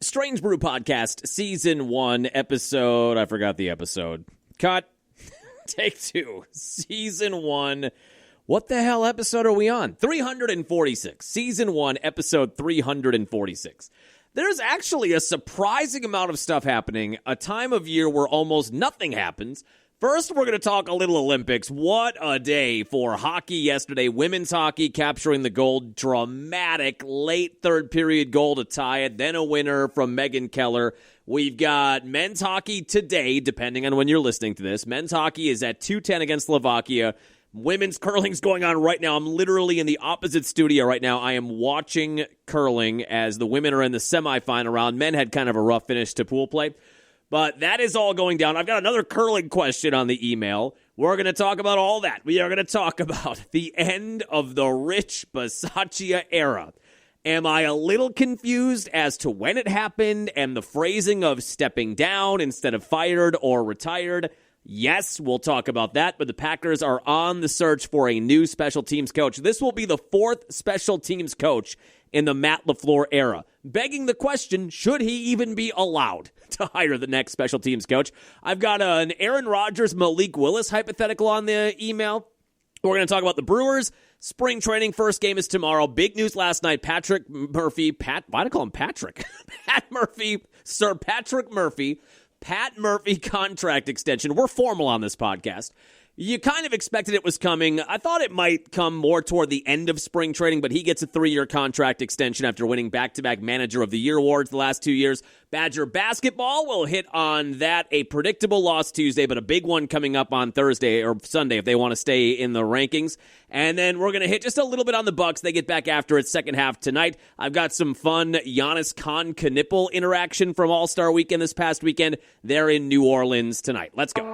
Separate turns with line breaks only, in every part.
Strange Brew Podcast, Season 1, Episode... I forgot the episode. Cut. Take 2. Season 1. What the hell episode are we on? 346. Season 1, Episode 346. There's actually a surprising amount of stuff happening, a time of year where almost nothing happens. First, we're going to talk a little Olympics. What a day for hockey yesterday. Women's hockey capturing the gold. Dramatic late third period goal to tie it. Then a winner from Megan Keller. We've got men's hockey today, depending on when you're listening to this. Men's hockey is at 2:10 against Slovakia. Women's curling's going on right now. I'm literally in the opposite studio right now. I am watching curling as the women are in the semifinal round. Men had kind of a rough finish to pool play. But that is all going down. I've got another curling question on the email. We're going to talk about all that. We are going to talk about the end of the Rich Bisaccia era. Am I a little confused as to when it happened and the phrasing of stepping down instead of fired or retired? Yes, we'll talk about that, but the Packers are on the search for a new special teams coach. This will be the fourth special teams coach in the Matt LaFleur era, begging the question, should he even be allowed to hire the next special teams coach? I've got an Aaron Rodgers, Malik Willis hypothetical on the email. We're going to talk about the Brewers. Spring training, first game is tomorrow. Big news last night. Patrick Murphy, why do I call him Patrick? Sir Patrick Murphy, Pat Murphy contract extension. We're formal on this podcast. You kind of expected it was coming. I thought it might come more toward the end of spring training, but he gets a 3-year contract extension after winning back-to-back Manager of the Year awards the last 2 years. Badger basketball will hit on that. A predictable loss Tuesday, but a big one coming up on Thursday or Sunday if they want to stay in the rankings. And then we're going to hit just a little bit on the Bucks. They get back after it second half tonight. I've got some fun Giannis Knippel interaction from All-Star Weekend this past weekend. They're in New Orleans tonight. Let's go.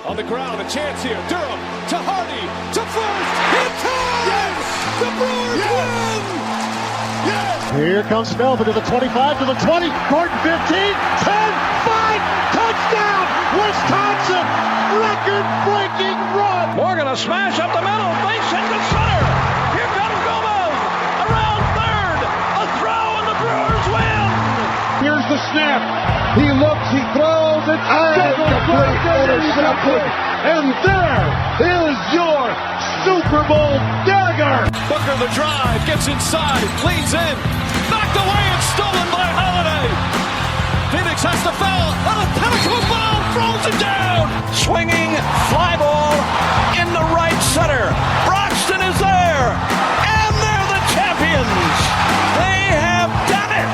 On the ground, a chance here. Durham to Hardy to first. Hit time! Yes! The Brewers win! Yes!
Here comes Melvin to the 25, to the 20, Gordon 15, 10, 5, touchdown! Wisconsin! Record-breaking run!
Morgan a smash up the middle, face into center. Here comes Gomez around third. A throw and the Brewers win!
Here's the snap. He looks, he throws, it's intercepted. And there is your Super Bowl dagger.
Booker the drive, gets inside, leans in, knocked away and stolen by Holiday. Phoenix has to foul, and a pinnacle ball throws it down.
Swinging fly ball in the right center. Broxton is there, and they're the champions. They have done it.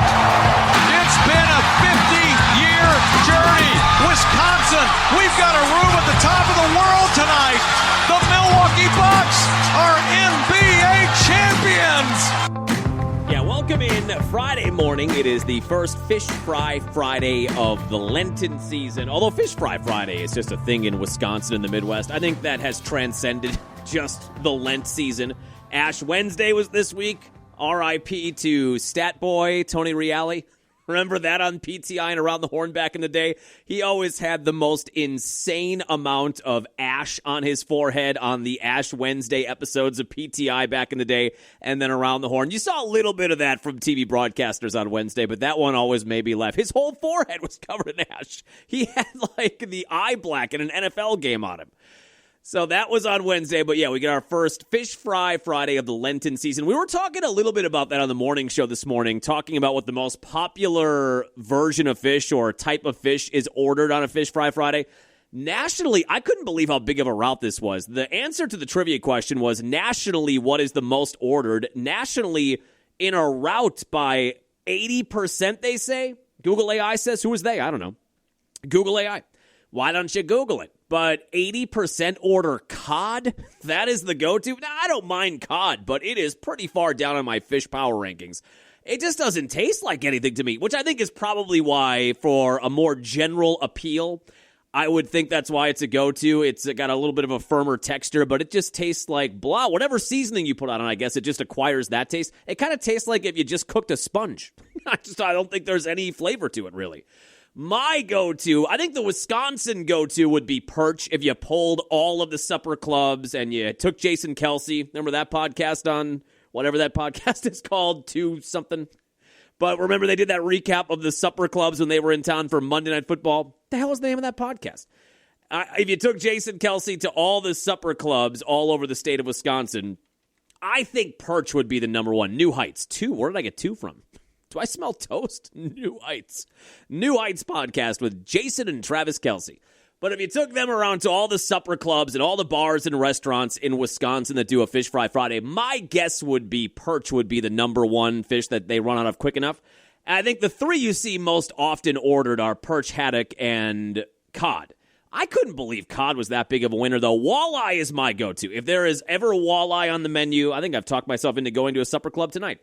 It's been a 50-year journey. Wisconsin, we've got a room at the top of the world tonight. The Milwaukee Bucks are NBA champions.
Yeah, welcome in Friday morning. It is the first Fish Fry Friday of the Lenten season. Although Fish Fry Friday is just a thing in Wisconsin and the Midwest, I think that has transcended just the Lent season. Ash Wednesday was this week. R.I.P. to Stat Boy Tony Reale. Remember that on PTI and Around the Horn back in the day? He always had the most insane amount of ash on his forehead on the Ash Wednesday episodes of PTI back in the day and then Around the Horn. You saw a little bit of that from TV broadcasters on Wednesday, but that one always made me laugh. His whole forehead was covered in ash. He had like the eye black in an NFL game on him. So that was on Wednesday, but yeah, we get our first Fish Fry Friday of the Lenten season. We were talking a little bit about that on the morning show this morning, talking about what the most popular version of fish or type of fish is ordered on a Fish Fry Friday. Nationally, I couldn't believe how big of a route this was. The answer to the trivia question was nationally, what is the most ordered? Nationally, in a route by 80%, they say. Google AI says, who is they? I don't know. Google AI. Why don't you Google it? But 80% order cod? That is the go-to? Now, I don't mind cod, but it is pretty far down on my fish power rankings. It just doesn't taste like anything to me, which I think is probably why, for a more general appeal, I would think that's why it's a go-to. It's got a little bit of a firmer texture, but it just tastes like blah. Whatever seasoning you put on it, I guess it just acquires that taste. It kind of tastes like if you just cooked a sponge. I don't think there's any flavor to it, really. My go-to, I think the Wisconsin go-to would be perch if you pulled all of the supper clubs and you took Jason Kelsey. Remember that podcast on whatever that podcast is called, to something? But remember, they did that recap of the supper clubs when they were in town for Monday Night Football. The hell was the name of that podcast? If you took Jason Kelsey to all the supper clubs all over the state of Wisconsin, I think Perch would be the number one. New Heights, 2. Where did I get 2 from? Do I smell toast? New Heights. New Heights podcast with Jason and Travis Kelsey. But if you took them around to all the supper clubs and all the bars and restaurants in Wisconsin that do a Fish Fry Friday, my guess would be Perch would be the number one fish that they run out of quick enough. And I think the 3 you see most often ordered are perch, haddock, and cod. I couldn't believe cod was that big of a winner, though. Walleye is my go-to. If there is ever walleye on the menu, I think I've talked myself into going to a supper club tonight.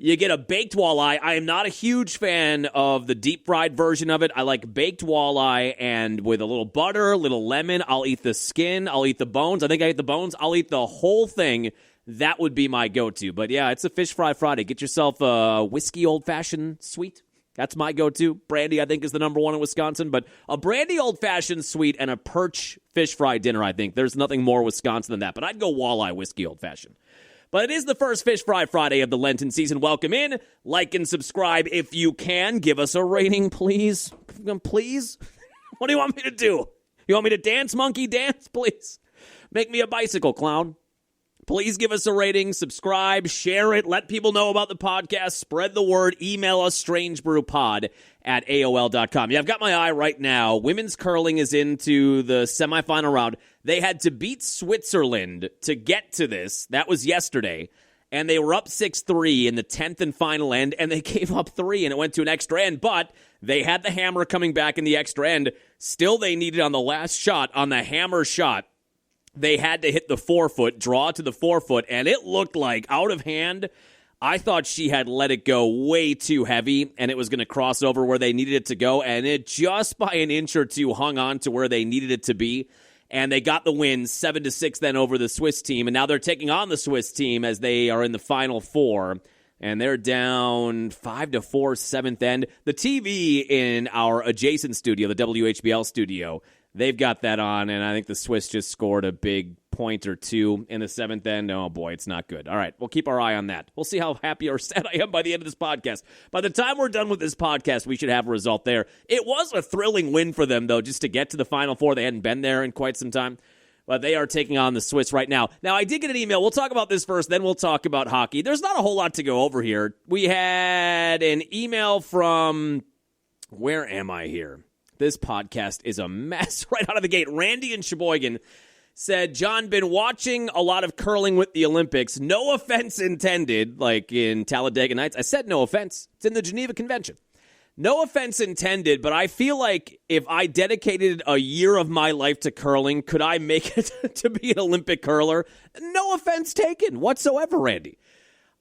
You get a baked walleye. I am not a huge fan of the deep-fried version of it. I like baked walleye, and with a little butter, a little lemon, I'll eat the skin, I'll eat the bones. I think I eat the bones. I'll eat the whole thing. That would be my go-to. But, yeah, it's a Fish Fry Friday. Get yourself a whiskey old-fashioned sweet. That's my go-to. Brandy, I think, is the number one in Wisconsin. But a brandy old-fashioned sweet and a perch fish fry dinner, I think. There's nothing more Wisconsin than that. But I'd go walleye whiskey old-fashioned. But it is the first Fish Fry Friday of the Lenten season. Welcome in. Like and subscribe if you can. Give us a rating, please. Please? What do you want me to do? You want me to dance, monkey dance? Please. Make me a bicycle clown. Please give us a rating, subscribe, share it, let people know about the podcast, spread the word, email us, strangebrewpod@aol.com. Yeah, I've got my eye right now. Women's curling is into the semifinal round. They had to beat Switzerland to get to this. That was yesterday. And they were up 6-3 in the 10th and final end, and they gave up 3, and it went to an extra end. But they had the hammer coming back in the extra end. Still, they needed on the last shot, on the hammer shot, they had to hit the 4-foot, draw to the 4-foot, and it looked like out of hand. I thought she had let it go way too heavy, and it was going to cross over where they needed it to go, and it just by an inch or two hung on to where they needed it to be, and they got the win 7-6 then over the Swiss team, and now they're taking on the Swiss team as they are in the Final Four, and they're down 5-4 7th end. The TV in our adjacent studio, the WHBL studio, they've got that on, and I think the Swiss just scored a big point or 2 in the 7th end. Oh, boy, it's not good. All right, we'll keep our eye on that. We'll see how happy or sad I am by the end of this podcast. By the time we're done with this podcast, we should have a result there. It was a thrilling win for them, though, just to get to the Final Four. They hadn't been there in quite some time. But they are taking on the Swiss right now. Now, I did get an email. We'll talk about this first, then we'll talk about hockey. There's not a whole lot to go over here. We had an email from... Where am I here? This podcast is a mess right out of the gate. Randy in Sheboygan said, John, been watching a lot of curling with the Olympics. No offense intended, like in Talladega Nights. I said no offense. It's in the Geneva Convention. No offense intended, but I feel like if I dedicated a year of my life to curling, could I make it to be an Olympic curler? No offense taken whatsoever, Randy.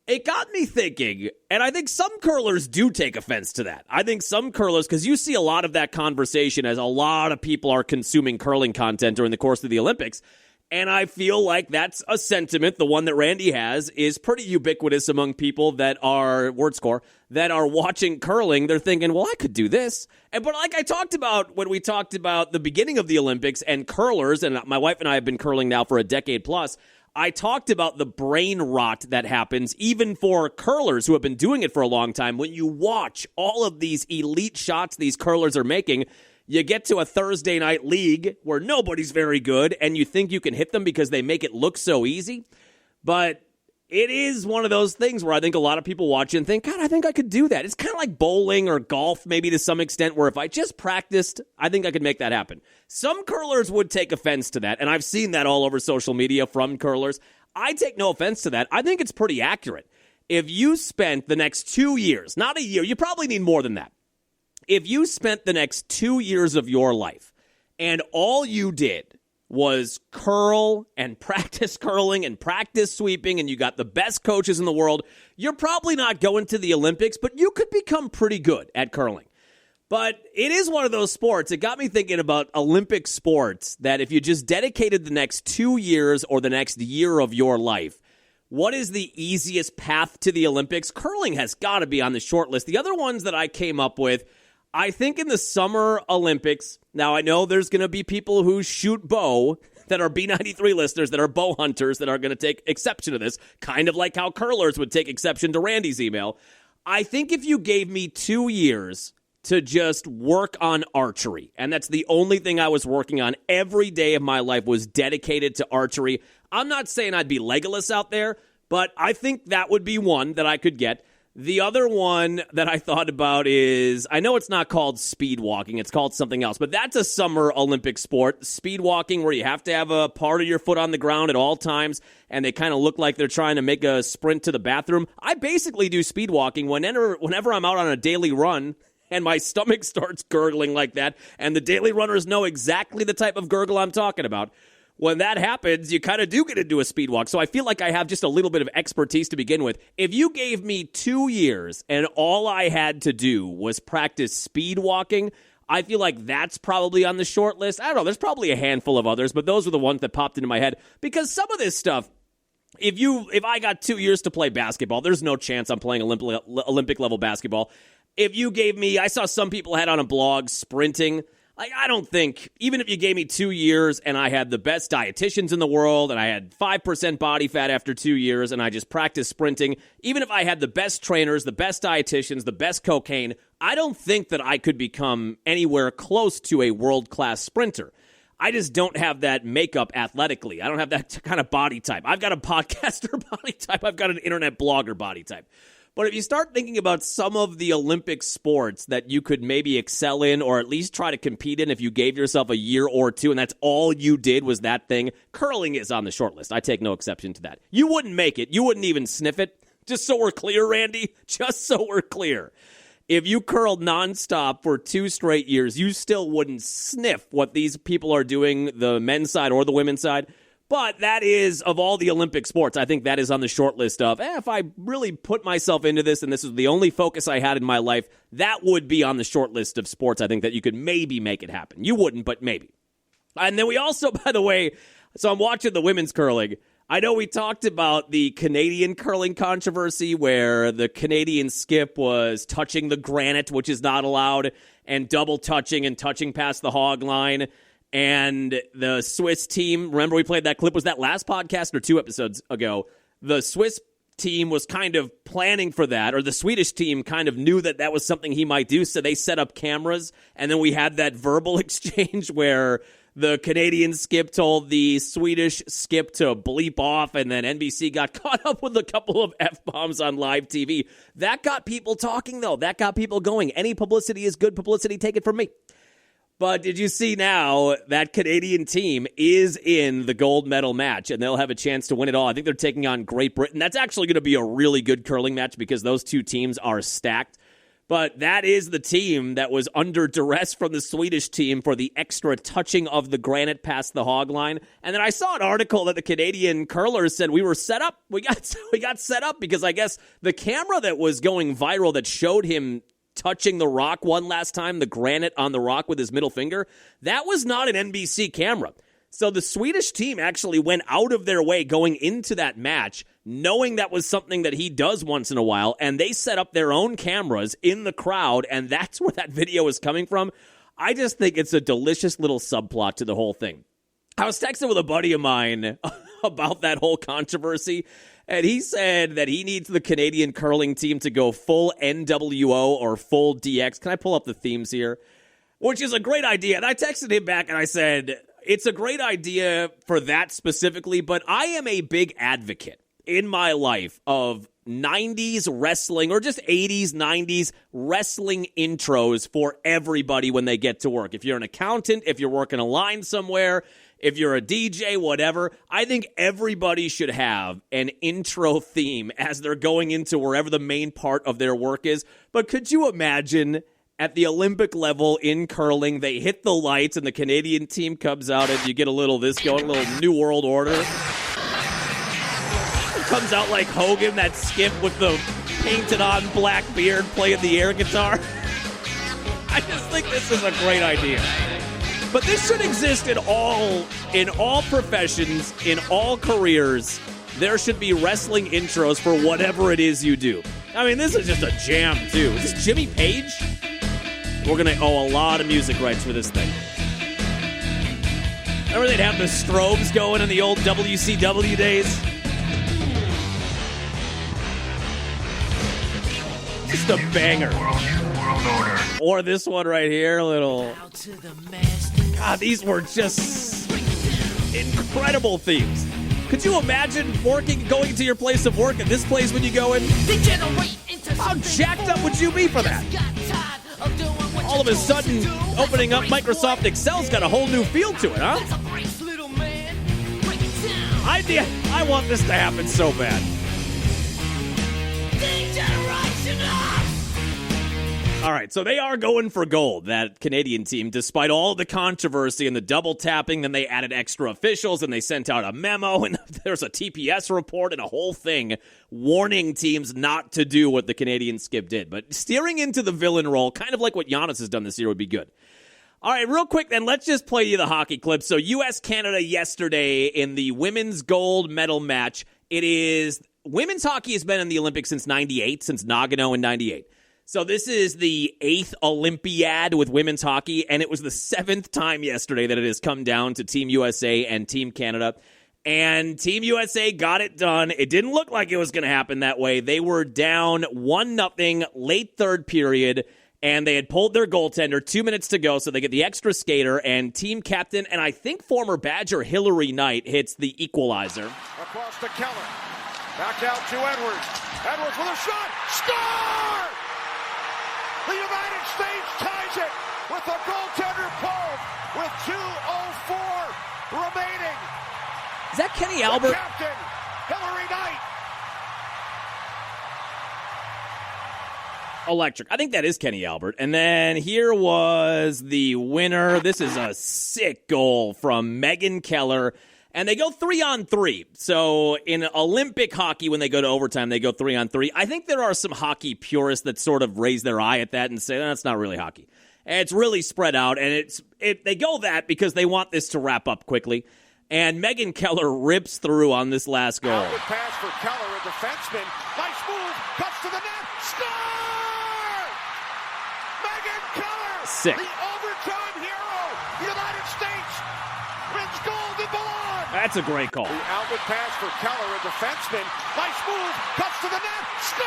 It got me thinking, and I think some curlers do take offense to that. I think some curlers, because you see a lot of that conversation as a lot of people are consuming curling content during the course of the Olympics, and I feel like that's a sentiment, the one that Randy has, is pretty ubiquitous among people that are, that are watching curling. They're thinking, well, I could do this. But like I talked about when we talked about the beginning of the Olympics and curlers, and my wife and I have been curling now for a decade plus, I talked about the brain rot that happens even for curlers who have been doing it for a long time. When you watch all of these elite shots these curlers are making, you get to a Thursday night league where nobody's very good and you think you can hit them because they make it look so easy. But it is one of those things where I think a lot of people watch it and think, God, I think I could do that. It's kind of like bowling or golf maybe to some extent where if I just practiced, I think I could make that happen. Some curlers would take offense to that, and I've seen that all over social media from curlers. I take no offense to that. I think it's pretty accurate. If you spent the next 2 years, not a year, you probably need more than that. If you spent the next 2 years of your life and all you did was curl and practice curling and practice sweeping, and you got the best coaches in the world, you're probably not going to the Olympics, but you could become pretty good at curling. But it is one of those sports. It got me thinking about Olympic sports that if you just dedicated the next 2 years or the next year of your life, what is the easiest path to the Olympics? Curling has got to be on the short list. The other ones that I came up with, I think in the Summer Olympics, now I know there's going to be people who shoot bow that are B93 listeners, that are bow hunters, that are going to take exception to this, kind of like how curlers would take exception to Randy's email. I think if you gave me 2 years to just work on archery, and that's the only thing I was working on every day of my life was dedicated to archery. I'm not saying I'd be Legolas out there, but I think that would be one that I could get. The other one that I thought about is, I know it's not called speed walking, it's called something else, but that's a summer Olympic sport. Speed walking, where you have to have a part of your foot on the ground at all times, and they kind of look like they're trying to make a sprint to the bathroom. I basically do speed walking whenever I'm out on a daily run, and my stomach starts gurgling like that, and the daily runners know exactly the type of gurgle I'm talking about. When that happens, you kind of do get into a speed walk. So I feel like I have just a little bit of expertise to begin with. If you gave me 2 years and all I had to do was practice speed walking, I feel like that's probably on the short list. I don't know. There's probably a handful of others, but those were the ones that popped into my head. Because some of this stuff, if I got 2 years to play basketball, there's no chance I'm playing Olympic level basketball. If you gave me, I saw some people had on a blog sprinting. Like, I don't think, even if you gave me 2 years and I had the best dietitians in the world and I had 5% body fat after 2 years and I just practiced sprinting, even if I had the best trainers, the best dietitians, the best cocaine, I don't think that I could become anywhere close to a world-class sprinter. I just don't have that makeup athletically. I don't have that kind of body type. I've got a podcaster body type. I've got an internet blogger body type. But if you start thinking about some of the Olympic sports that you could maybe excel in or at least try to compete in if you gave yourself a year or two and that's all you did was that thing, curling is on the short list. I take no exception to that. You wouldn't make it. You wouldn't even sniff it. Just so we're clear, Randy. Just so we're clear. If you curled nonstop for 2 straight years, you still wouldn't sniff what these people are doing, the men's side or the women's side. But that is, of all the Olympic sports, I think that is on the short list of, if I really put myself into this and this is the only focus I had in my life, that would be on the short list of sports, I think, that you could maybe make it happen. You wouldn't, but maybe. And then we also, by the way, so I'm watching the women's curling. I know we talked about the Canadian curling controversy where the Canadian skip was touching the granite, which is not allowed, and double touching and touching past the hog line. And the Swiss team, remember we played that clip, was that last podcast or 2 episodes ago? The Swiss team was kind of planning for that, or the Swedish team kind of knew that that was something he might do, so they set up cameras, and then we had that verbal exchange where the Canadian skip told the Swedish skip to bleep off, and then NBC got caught up with a couple of F-bombs on live TV. That got people talking, though. That got people going. Any publicity is good publicity, take it from me. But did you see now that Canadian team is in the gold medal match, and they'll have a chance to win it all. I think they're taking on Great Britain. That's actually going to be a really good curling match because those 2 teams are stacked. But that is the team that was under duress from the Swedish team for the extra touching of the granite past the hog line. And then I saw an article that the Canadian curlers said we were set up. We got set up because I guess the camera that was going viral that showed him touching the rock one last time, the granite on the rock with his middle finger, that was not an NBC camera. So the Swedish team actually went out of their way going into that match, knowing that was something that he does once in a while, and they set up their own cameras in the crowd, and that's where that video is coming from. I just think it's a delicious little subplot to the whole thing. I was texting with a buddy of mine about that whole controversy, and he said that he needs the Canadian curling team to go full NWO or full DX. Can I pull up the themes here? Which is a great idea. And I texted him back and I said, it's a great idea for that specifically, but I am a big advocate in my life of 90s wrestling or just 80s, 90s wrestling intros for everybody when they get to work. If you're an accountant, if you're working a line somewhere, if you're a DJ, whatever, I think everybody should have an intro theme as they're going into wherever the main part of their work is. But could you imagine at the Olympic level in curling, they hit the lights and the Canadian team comes out and you get a little this going, a little New World Order. It comes out like Hogan, that skip with the painted on black beard playing the air guitar. I just think this is a great idea. But this should exist in all professions, in all careers. There should be wrestling intros for whatever it is you do. I mean, this is just a jam, too. Is this Jimmy Page? We're going to owe a lot of music rights for this thing. Remember they'd have the strobes going in the old WCW days? Just a banger. Or this one right here, little. God, these were just incredible themes. Could you imagine going to your place of work and this place when you go in? How jacked up would you be for that? All of a sudden, opening up Microsoft Excel's got a whole new feel to it, huh? I want this to happen so bad. All right, so they are going for gold, that Canadian team, despite all the controversy and the double tapping. Then they added extra officials, and they sent out a memo, and there's a TPS report and a whole thing warning teams not to do what the Canadian skip did. But steering into the villain role, kind of like what Giannis has done this year, would be good. All right, real quick then, let's just play you the hockey clip. So U.S.-Canada yesterday in the women's gold medal match. Women's hockey has been in the Olympics since 98, since Nagano in 98. So this is the 8th Olympiad with women's hockey, and it was the 7th time yesterday that it has come down to Team USA and Team Canada. And Team USA got it done. It didn't look like it was going to happen that way. They were down 1-0 late third period, and they had pulled their goaltender, 2 minutes to go, so they get the extra skater, and team captain, and I think former Badger Hillary Knight hits the equalizer.
Across to Keller. Back out to Edwards. Edwards with a shot. Score! The United States ties it with a goaltender pulled with 2:04 remaining.
Is that Kenny Albert?
The captain, Hillary Knight.
Electric. I think that is Kenny Albert. And then here was the winner. This is a sick goal from Megan Keller. And they go 3-on-3. So in Olympic hockey, when they go to overtime, they go 3-on-3. I think there are some hockey purists that sort of raise their eye at that and say, that's not really hockey. And it's really spread out. And they go that because they want this to wrap up quickly. And Megan Keller rips through on this last goal.
Outward pass for Keller, a defenseman. Nice move. Cuts to the net. Score! Megan Keller.
Sick.
The overtime hero. United States wins gold in Milan.
That's a great call.
The outward pass for Keller, a defenseman. Nice move. Cuts to the net. Score!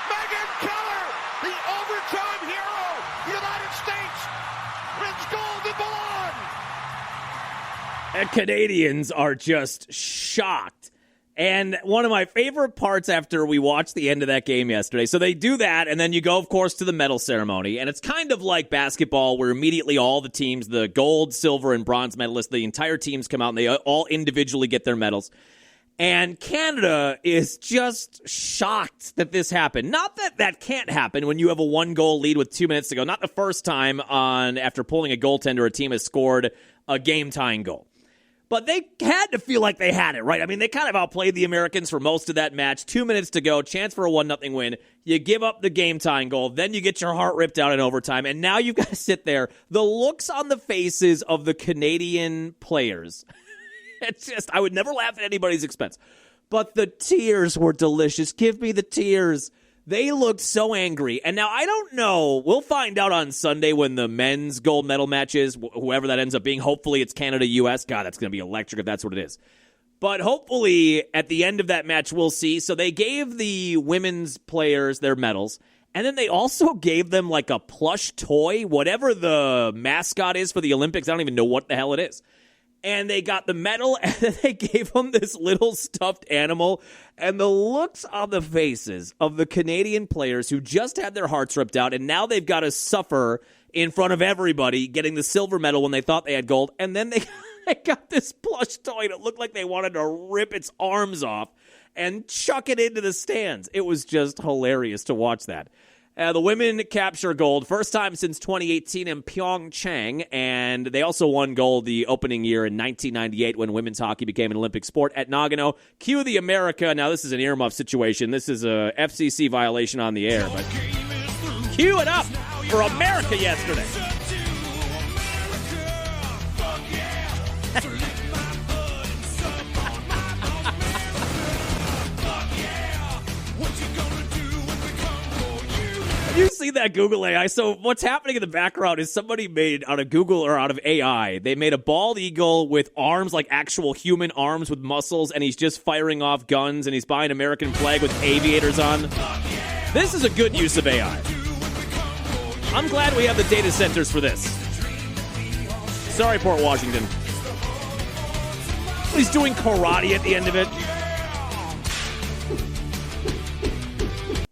Megan Keller, the overtime hero. United States wins gold in Milan.
And Canadians are just shocked. And one of my favorite parts after we watched the end of that game yesterday, so they do that, and then you go, of course, to the medal ceremony. And it's kind of like basketball, where immediately all the teams, the gold, silver, and bronze medalists, the entire teams come out, and they all individually get their medals. And Canada is just shocked that this happened. Not that that can't happen when you have a 1-goal lead with 2 minutes to go. Not the first time after pulling a goaltender, a team has scored a game-tying goal. But they had to feel like they had it, right? I mean, they kind of outplayed the Americans for most of that match. 2 minutes to go, chance for a 1-0 win. You give up the game-tying goal. Then you get your heart ripped out in overtime. And now you've got to sit there. The looks on the faces of the Canadian players. It's just, I would never laugh at anybody's expense. But the tears were delicious. Give me the tears. They looked so angry. And now I don't know. We'll find out on Sunday when the men's gold medal match is, whoever that ends up being. Hopefully it's Canada-US. God, that's going to be electric if that's what it is. But hopefully at the end of that match we'll see. So they gave the women's players their medals. And then they also gave them like a plush toy, whatever the mascot is for the Olympics. I don't even know what the hell it is. And they got the medal, and then they gave them this little stuffed animal. And the looks on the faces of the Canadian players who just had their hearts ripped out, and now they've got to suffer in front of everybody getting the silver medal when they thought they had gold. And then they got this plush toy that looked like they wanted to rip its arms off and chuck it into the stands. It was just hilarious to watch that. The women capture gold, first time since 2018 in Pyeongchang, and they also won gold the opening year in 1998 when women's hockey became an Olympic sport at Nagano. Cue the America. Now, this is an earmuff situation. This is a FCC violation on the air, but cue it up for America yesterday. Have you see that Google AI? So what's happening in the background is somebody made out of Google or out of AI. They made a bald eagle with arms like actual human arms with muscles, and he's just firing off guns, and he's buying American flag with aviators on. This is a good use of AI. I'm glad we have the data centers for this. Sorry, Port Washington. He's doing karate at the end of it.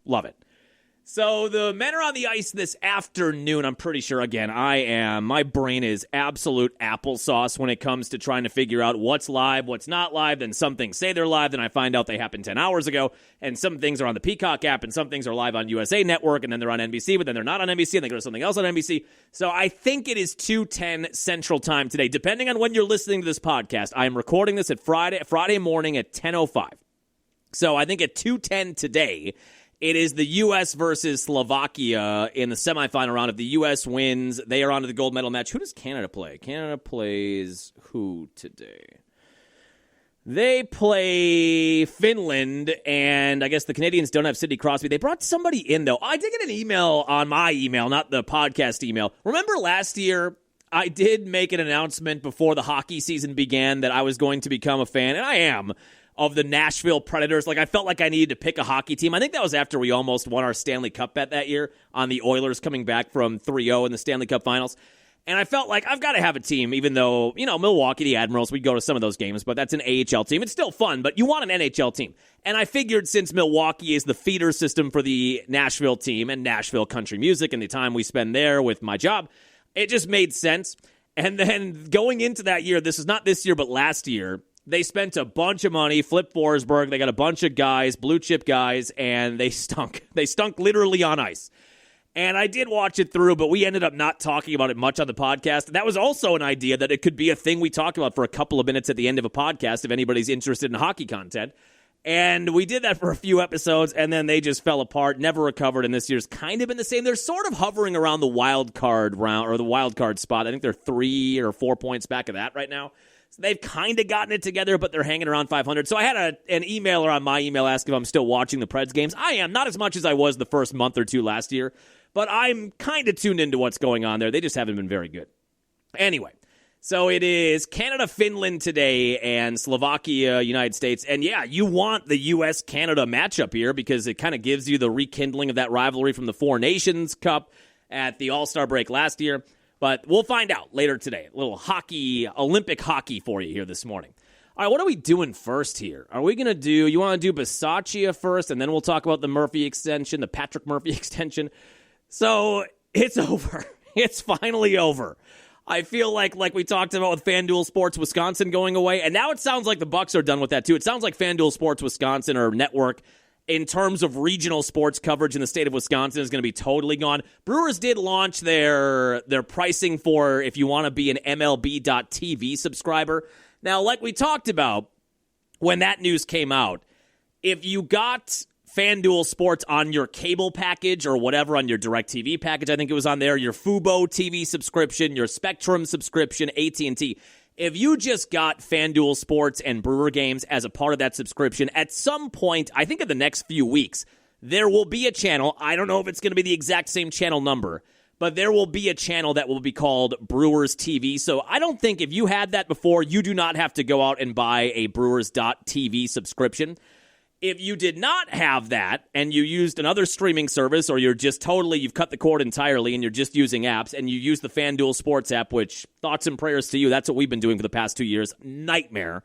Love it. So the men are on the ice this afternoon, I'm pretty sure. Again, I am. My brain is absolute applesauce when it comes to trying to figure out what's live, what's not live. Then some things say they're live, then I find out they happened 10 hours ago. And some things are on the Peacock app, and some things are live on USA Network, and then they're on NBC, but then they're not on NBC, and they go to something else on NBC. So I think it is 2:10 Central Time today. Depending on when you're listening to this podcast, I am recording this at Friday morning at 10:05. So I think at 2:10 today, it is the U.S. versus Slovakia in the semifinal round. If the U.S. wins, they are on to the gold medal match. Who does Canada play? Canada plays who today? They play Finland, and I guess the Canadians don't have Sidney Crosby. They brought somebody in, though. I did get an email on my email, not the podcast email. Remember last year, I did make an announcement before the hockey season began that I was going to become a fan, and I am, of the Nashville Predators. Like, I felt like I needed to pick a hockey team. I think that was after we almost won our Stanley Cup bet that year on the Oilers coming back from 3-0 in the Stanley Cup Finals. And I felt like I've got to have a team, even though, Milwaukee, the Admirals, we'd go to some of those games, but that's an AHL team. It's still fun, but you want an NHL team. And I figured since Milwaukee is the feeder system for the Nashville team and Nashville country music and the time we spend there with my job, it just made sense. And then going into that year, this is not this year, but last year, they spent a bunch of money, flipped Forsberg, they got a bunch of guys, blue-chip guys, and they stunk. They stunk literally on ice. And I did watch it through, but we ended up not talking about it much on the podcast. That was also an idea that it could be a thing we talked about for a couple of minutes at the end of a podcast if anybody's interested in hockey content. And we did that for a few episodes, and then they just fell apart, never recovered, and this year's kind of been the same. They're sort of hovering around the wild card round, or the wild card spot. I think they're 3 or 4 points back of that right now. They've kind of gotten it together, but they're hanging around 500. So I had an emailer on my email asking if I'm still watching the Preds games. I am, not as much as I was the first month or two last year, but I'm kind of tuned into what's going on there. They just haven't been very good. Anyway, so it is Canada-Finland today and Slovakia-United States. And yeah, you want the U.S.-Canada matchup here because it kind of gives you the rekindling of that rivalry from the Four Nations Cup at the All-Star break last year. But we'll find out later today. A little hockey, Olympic hockey for you here this morning. All right, what are we doing first here? Are we going to do, you want to do Bisaccia first, and then we'll talk about the Murphy extension, the Patrick Murphy extension? So it's over. It's finally over. I feel like we talked about with FanDuel Sports Wisconsin going away, and now it sounds like the Bucks are done with that too. It sounds like FanDuel Sports Wisconsin or network in terms of regional sports coverage in the state of Wisconsin is going to be totally gone. Brewers did launch their pricing for if you want to be an MLB.TV subscriber. Now, like we talked about when that news came out, if you got FanDuel Sports on your cable package or whatever, on your DirecTV package, I think it was on there, your Fubo TV subscription, your Spectrum subscription, AT&T, if you just got FanDuel Sports and Brewer games as a part of that subscription, at some point, I think in the next few weeks, there will be a channel. I don't know if it's going to be the exact same channel number, but there will be a channel that will be called Brewers TV. So I don't think if you had that before, you do not have to go out and buy a Brewers.TV subscription. If you did not have that and you used another streaming service or you've cut the cord entirely and you're just using apps and you use the FanDuel Sports app, which thoughts and prayers to you, that's what we've been doing for the past 2 years, nightmare,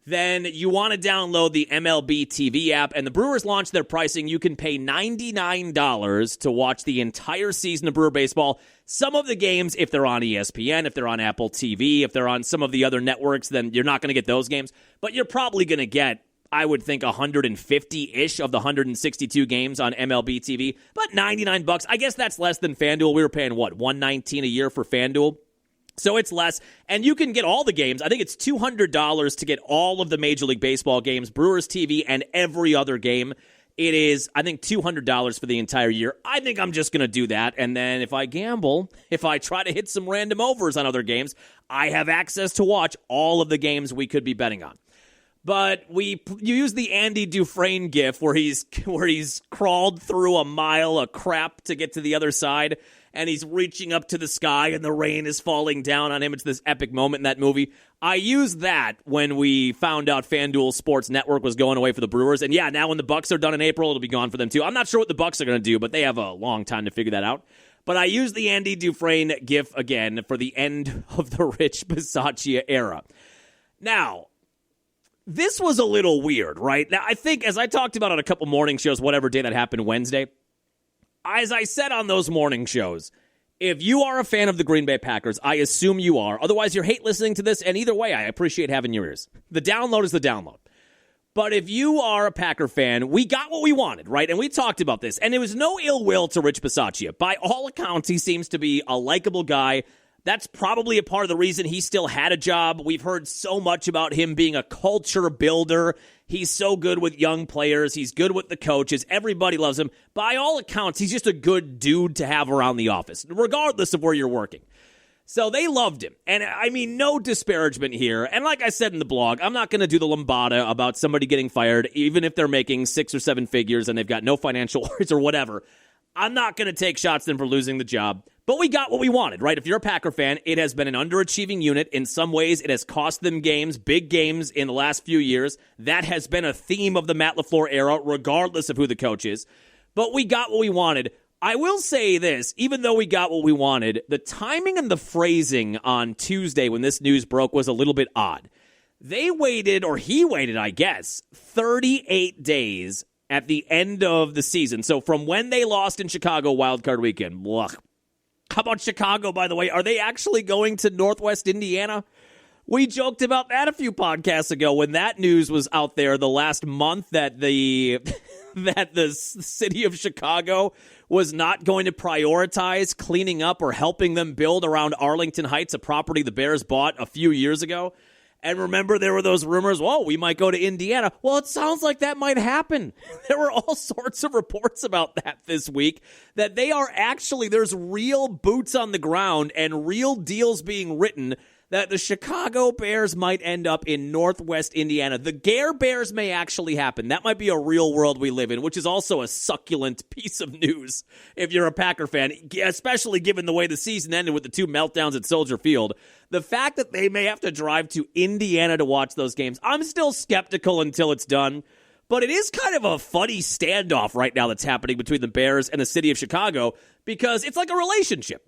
then you want to download the MLB TV app. And the Brewers launched their pricing. You can pay $99 to watch the entire season of Brewer baseball. Some of the games, if they're on ESPN, if they're on Apple TV, if they're on some of the other networks, then you're not going to get those games. But you're probably going to get, I would think, 150-ish of the 162 games on MLB TV. But $99, I guess that's less than FanDuel. We were paying, $119 a year for FanDuel? So it's less. And you can get all the games. I think it's $200 to get all of the Major League Baseball games, Brewers TV, and every other game. It is, I think, $200 for the entire year. I think I'm just going to do that. And then if I gamble, if I try to hit some random overs on other games, I have access to watch all of the games we could be betting on. But you use the Andy Dufresne gif where he's crawled through a mile of crap to get to the other side, and he's reaching up to the sky, and the rain is falling down on him. It's this epic moment in that movie. I used that when we found out FanDuel Sports Network was going away for the Brewers, and yeah, now when the Bucks are done in April, it'll be gone for them too. I'm not sure what the Bucks are going to do, but they have a long time to figure that out. But I used the Andy Dufresne gif again for the end of the Rich Bisaccia era. Now, this was a little weird, right? Now, I think, as I talked about on a couple morning shows, whatever day that happened, Wednesday, as I said on those morning shows, if you are a fan of the Green Bay Packers, I assume you are. Otherwise, you hate listening to this, and either way, I appreciate having your ears. The download is the download. But if you are a Packer fan, we got what we wanted, right? And we talked about this, and it was no ill will to Rich Bisaccia. By all accounts, he seems to be a likable guy. That's probably a part of the reason he still had a job. We've heard so much about him being a culture builder. He's so good with young players. He's good with the coaches. Everybody loves him. By all accounts, he's just a good dude to have around the office, regardless of where you're working. So they loved him. And I mean, no disparagement here. And like I said in the blog, I'm not going to do the lambada about somebody getting fired, even if they're making 6 or 7 figures and they've got no financial worries or whatever. I'm not going to take shots at them for losing the job. But we got what we wanted, right? If you're a Packer fan, it has been an underachieving unit. In some ways, it has cost them games, big games in the last few years. That has been a theme of the Matt LaFleur era, regardless of who the coach is. But we got what we wanted. I will say this, even though we got what we wanted, the timing and the phrasing on Tuesday when this news broke was a little bit odd. They waited, or he waited, I guess, 38 days at the end of the season. So from when they lost in Chicago wildcard weekend, ugh. How about Chicago, by the way? Are they actually going to Northwest Indiana? We joked about that a few podcasts ago when that news was out there the last month that the city of Chicago was not going to prioritize cleaning up or helping them build around Arlington Heights, a property the Bears bought a few years ago. And remember, there were those rumors, well, we might go to Indiana. Well, it sounds like that might happen. There were all sorts of reports about that this week, that they are actually, there's real boots on the ground and real deals being written that the Chicago Bears might end up in Northwest Indiana. The Gare Bears may actually happen. That might be a real world we live in, which is also a succulent piece of news if you're a Packer fan, especially given the way the season ended with the 2 meltdowns at Soldier Field. The fact that they may have to drive to Indiana to watch those games, I'm still skeptical until it's done. But it is kind of a funny standoff right now that's happening between the Bears and the city of Chicago because it's like a relationship.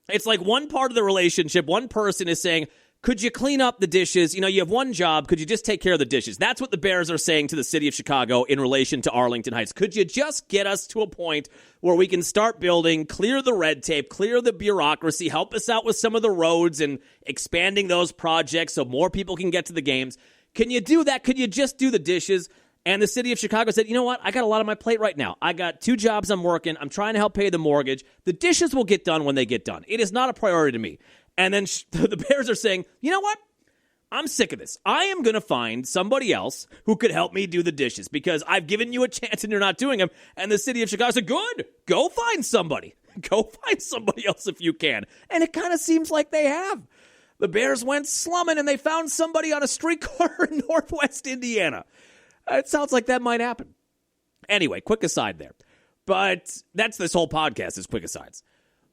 It's like one part of the relationship, one person is saying, could you clean up the dishes? You know, you have one job. Could you just take care of the dishes? That's what the Bears are saying to the city of Chicago in relation to Arlington Heights. Could you just get us to a point where we can start building, clear the red tape, clear the bureaucracy, help us out with some of the roads and expanding those projects so more people can get to the games? Can you do that? Could you just do the dishes? And the city of Chicago said, you know what? I got a lot on my plate right now. I got 2 jobs I'm working. I'm trying to help pay the mortgage. The dishes will get done when they get done. It is not a priority to me. And then the Bears are saying, you know what? I'm sick of this. I am going to find somebody else who could help me do the dishes because I've given you a chance and you're not doing them. And the city of Chicago said, good. Go find somebody. Go find somebody else if you can. And it kind of seems like they have. The Bears went slumming and they found somebody on a street corner in Northwest Indiana. It sounds like that might happen. Anyway, quick aside there. But that's this whole podcast is quick asides.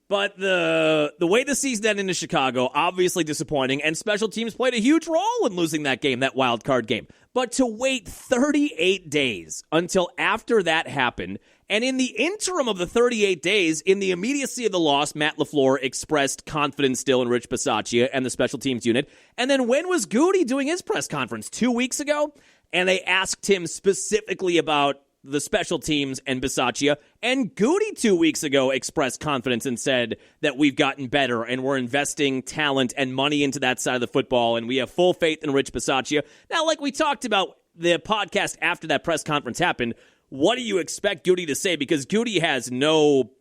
But the way the season ended in Chicago, obviously disappointing, and special teams played a huge role in losing that game, that wild card game. But to wait 38 days until after that happened, and in the interim of the 38 days, in the immediacy of the loss, Matt LaFleur expressed confidence still in Rich Bisaccia and the special teams unit. And then when was Goody doing his press conference? 2 weeks ago? And they asked him specifically about the special teams and Bisaccia. And Goody 2 weeks ago expressed confidence and said that we've gotten better and we're investing talent and money into that side of the football and we have full faith in Rich Bisaccia. Now, like we talked about the podcast after that press conference happened, what do you expect Goody to say? Because Goody has no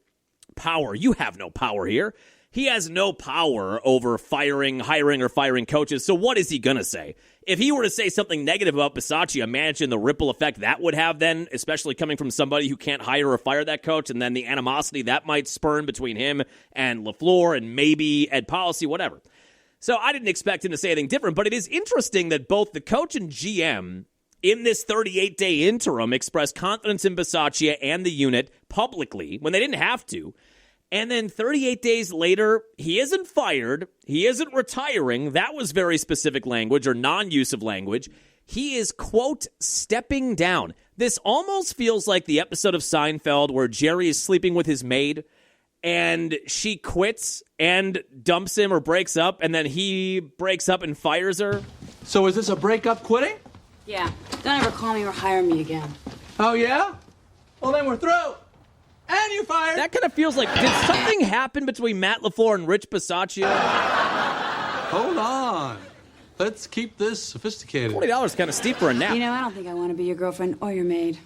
power. You have no power here. He has no power over hiring or firing coaches. So what is he going to say? If he were to say something negative about Bisaccia, imagine the ripple effect that would have then, especially coming from somebody who can't hire or fire that coach, and then the animosity that might spurn between him and LaFleur and maybe Ed Policy, whatever. So I didn't expect him to say anything different, but it is interesting that both the coach and GM in this 38-day interim expressed confidence in Bisaccia and the unit publicly when they didn't have to. And then 38 days later, he isn't fired. He isn't retiring. That was very specific language or non-use of language. He is, quote, stepping down. This almost feels like the episode of Seinfeld where Jerry is sleeping with his maid and she quits and dumps him or breaks up, and then he breaks up and fires her.
So is this a breakup quitting?
Yeah. Don't ever call me or hire me again.
Oh, yeah? Well, then we're through. And you fired.
That kind of feels like, did something happen between Matt LaFleur and Rich Bisaccia?
Hold on. Let's keep this sophisticated.
$40 is kind of steep for a nap.
You know, I don't think I want to be your girlfriend or your maid.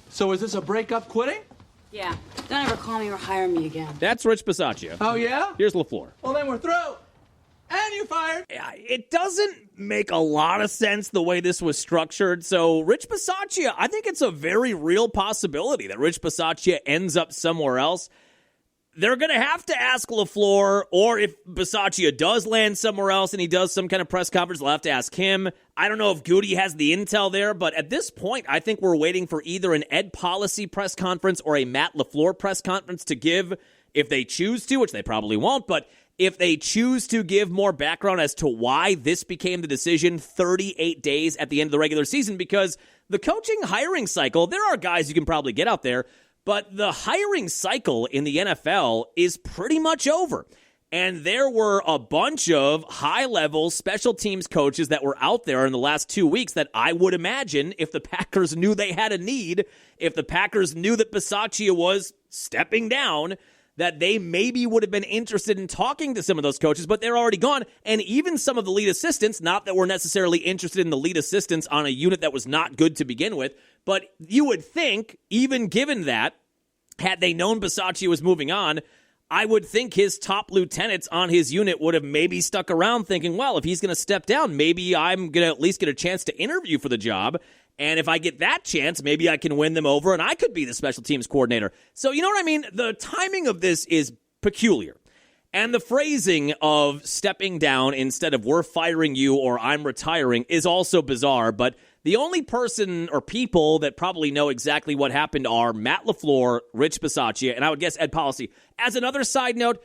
So is this a breakup quitting?
Yeah. Don't ever call me or hire me again.
That's Rich Bisaccia.
Oh, yeah?
Here's LaFleur.
Well, then we're through. And you fired.
It doesn't make a lot of sense the way this was structured. So Rich Bisaccia, I think it's a very real possibility that Rich Bisaccia ends up somewhere else. They're going to have to ask LaFleur, or if Bisaccia does land somewhere else and he does some kind of press conference, they'll have to ask him. I don't know if Goody has the intel there, but at this point, I think we're waiting for either an Ed Policy press conference or a Matt LaFleur press conference to give, if they choose to, which they probably won't, but if they choose to give more background as to why this became the decision 38 days at the end of the regular season, because the coaching hiring cycle, there are guys you can probably get out there, but the hiring cycle in the NFL is pretty much over. And there were a bunch of high-level special teams coaches that were out there in the last 2 weeks that I would imagine, if the Packers knew they had a need, if the Packers knew that Bisaccia was stepping down, that they maybe would have been interested in talking to some of those coaches, but they're already gone. And even some of the lead assistants, not that we're necessarily interested in the lead assistants on a unit that was not good to begin with, but you would think, even given that, had they known Bisaccia was moving on, I would think his top lieutenants on his unit would have maybe stuck around thinking, well, if he's going to step down, maybe I'm going to at least get a chance to interview for the job. And if I get that chance, maybe I can win them over and I could be the special teams coordinator. So you know what I mean? The timing of this is peculiar. And the phrasing of stepping down instead of we're firing you or I'm retiring is also bizarre. But the only person or people that probably know exactly what happened are Matt LaFleur, Rich Bisaccia, and I would guess Ed Policy. As another side note,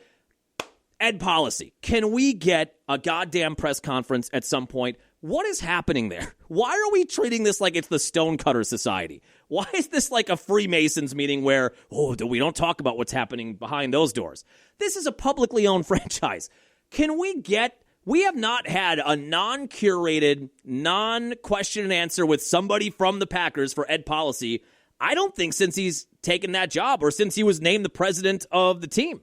Ed Policy, can we get a goddamn press conference at some point? What is happening there? Why are we treating this like it's the Stonecutter Society? Why is this like a Freemasons meeting where, we don't talk about what's happening behind those doors? This is a publicly owned franchise. We have not had a non-curated, non-question and answer with somebody from the Packers for Ed Policy, I don't think since he's taken that job or since he was named the president of the team.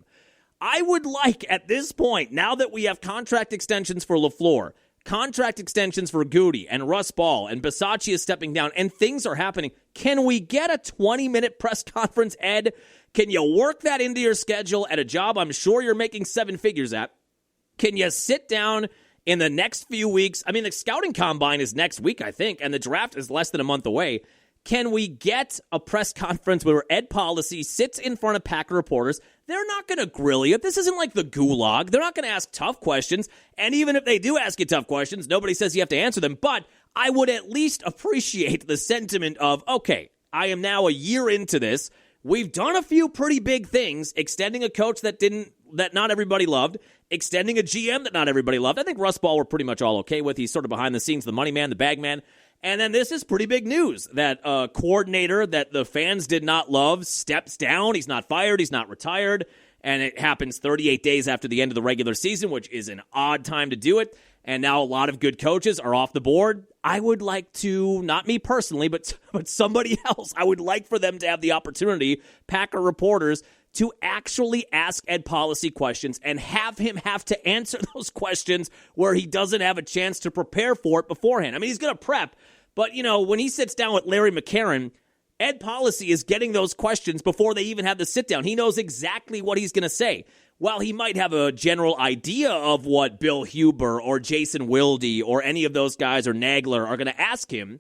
I would like, at this point, now that we have contract extensions for LaFleur, contract extensions for Goody and Russ Ball and Bisaccia is stepping down and things are happening, can we get a 20-minute press conference, Ed? Can you work that into your schedule at a job I'm sure you're making 7 figures at? Can you sit down in the next few weeks? I mean, the scouting combine is next week, I think, and the draft is less than a month away. Can we get a press conference where Ed Policy sits in front of Packer reporters? They're not going to grill you. This isn't like the gulag. They're not going to ask tough questions. And even if they do ask you tough questions, nobody says you have to answer them. But I would at least appreciate the sentiment of, okay, I am now a year into this. We've done a few pretty big things, extending a coach that not everybody loved, extending a GM that not everybody loved. I think Russ Ball we're pretty much all okay with. He's sort of behind the scenes, the money man, the bag man. And then this is pretty big news that a coordinator that the fans did not love steps down. He's not fired. He's not retired. And it happens 38 days after the end of the regular season, which is an odd time to do it. And now a lot of good coaches are off the board. I would like to, not me personally, but somebody else, I would like for them to have the opportunity, Packer reporters, to actually ask Ed Policy questions and have him have to answer those questions where he doesn't have a chance to prepare for it beforehand. I mean, he's going to prep, but, when he sits down with Larry McCarron, Ed Policy is getting those questions before they even have the sit down. He knows exactly what he's going to say. While he might have a general idea of what Bill Huber or Jason Wilde or any of those guys or Nagler are going to ask him,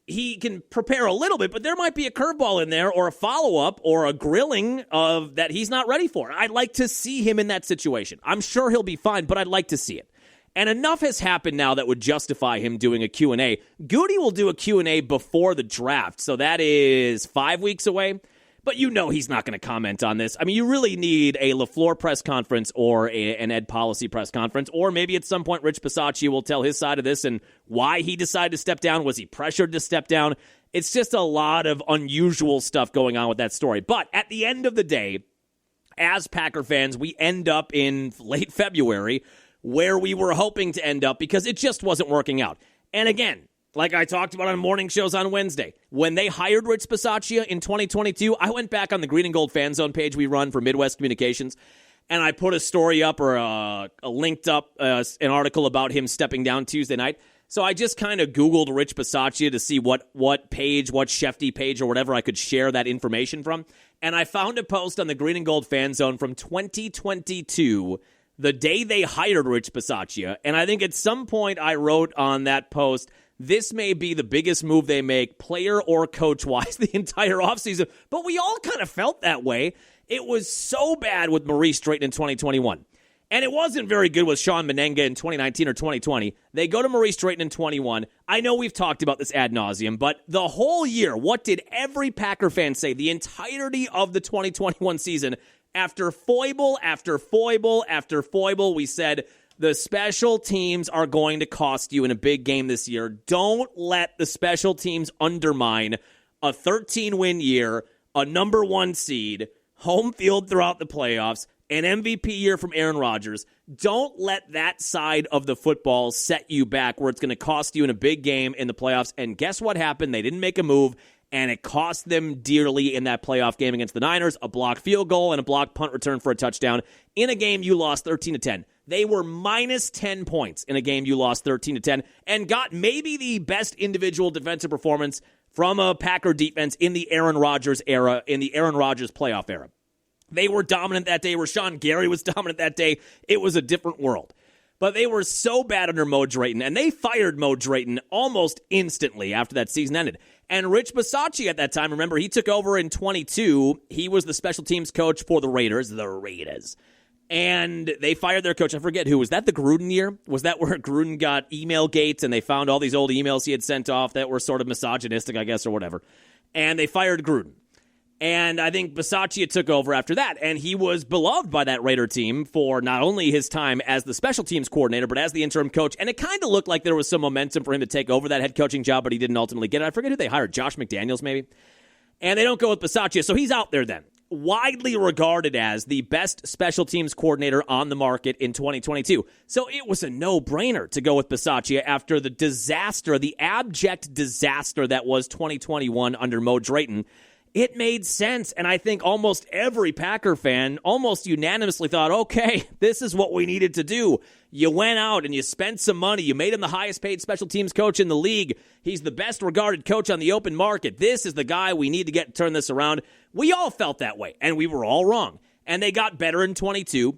he can prepare a little bit, but there might be a curveball in there or a follow-up or a grilling of that he's not ready for. I'd like to see him in that situation. I'm sure he'll be fine, but I'd like to see it. And enough has happened now that would justify him doing a Q&A. Goody will do a Q&A before the draft, so that is 5 weeks away. But you know he's not going to comment on this. I mean, you really need a LaFleur press conference or an Ed Policy press conference, or maybe at some point Rich Bisaccia will tell his side of this and why he decided to step down. Was he pressured to step down? It's just a lot of unusual stuff going on with that story. But at the end of the day, as Packer fans, we end up in late February where we were hoping to end up because it just wasn't working out. And again, like I talked about on morning shows on Wednesday, when they hired Rich Bisaccia in 2022, I went back on the Green and Gold Fan Zone page we run for Midwest Communications, and I put a story up or a linked up an article about him stepping down Tuesday night. So I just kind of Googled Rich Bisaccia to see what page, what Shefty page or whatever I could share that information from. And I found a post on the Green and Gold Fan Zone from 2022, the day they hired Rich Bisaccia. And I think at some point I wrote on that post, this may be the biggest move they make, player or coach-wise, the entire offseason. But we all kind of felt that way. It was so bad with Maurice Drayton in 2021. And it wasn't very good with Sean Menenga in 2019 or 2020. They go to Maurice Drayton in 21. I know we've talked about this ad nauseum, but the whole year, what did every Packer fan say? The entirety of the 2021 season, after foible after foible after foible, we said, the special teams are going to cost you in a big game this year. Don't let the special teams undermine a 13-win year, a number one seed, home field throughout the playoffs, an MVP year from Aaron Rodgers. Don't let that side of the football set you back where it's going to cost you in a big game in the playoffs. And guess what happened? They didn't make a move, and it cost them dearly in that playoff game against the Niners, a blocked field goal and a blocked punt return for a touchdown in a game you lost 13-10. They were minus 10 points in a game you lost 13-10 and got maybe the best individual defensive performance from a Packer defense in the Aaron Rodgers era, in the Aaron Rodgers playoff era. They were dominant that day. Rashawn Gary was dominant that day. It was a different world. But they were so bad under Mo Drayton, and they fired Mo Drayton almost instantly after that season ended. And Rich Bisaccia at that time, remember, he took over in 22. He was the special teams coach for the Raiders. And they fired their coach. I forget who. Was that the Gruden year? Was that where Gruden got email gates and they found all these old emails he had sent off that were sort of misogynistic, I guess, or whatever? And they fired Gruden. And I think Bisaccia took over after that. And he was beloved by that Raider team for not only his time as the special teams coordinator, but as the interim coach. And it kind of looked like there was some momentum for him to take over that head coaching job, but he didn't ultimately get it. I forget who they hired. Josh McDaniels, maybe? And they don't go with Bisaccia, so he's out there then. Widely regarded as the best special teams coordinator on the market in 2022. So it was a no-brainer to go with Bisaccia after the disaster, the abject disaster that was 2021 under Mo Drayton. It made sense, and I think almost every Packer fan almost unanimously thought, okay, this is what we needed to do. You went out and you spent some money. You made him the highest-paid special teams coach in the league. He's the best-regarded coach on the open market. This is the guy we need to get to turn this around. We all felt that way, and we were all wrong. And they got better in 22.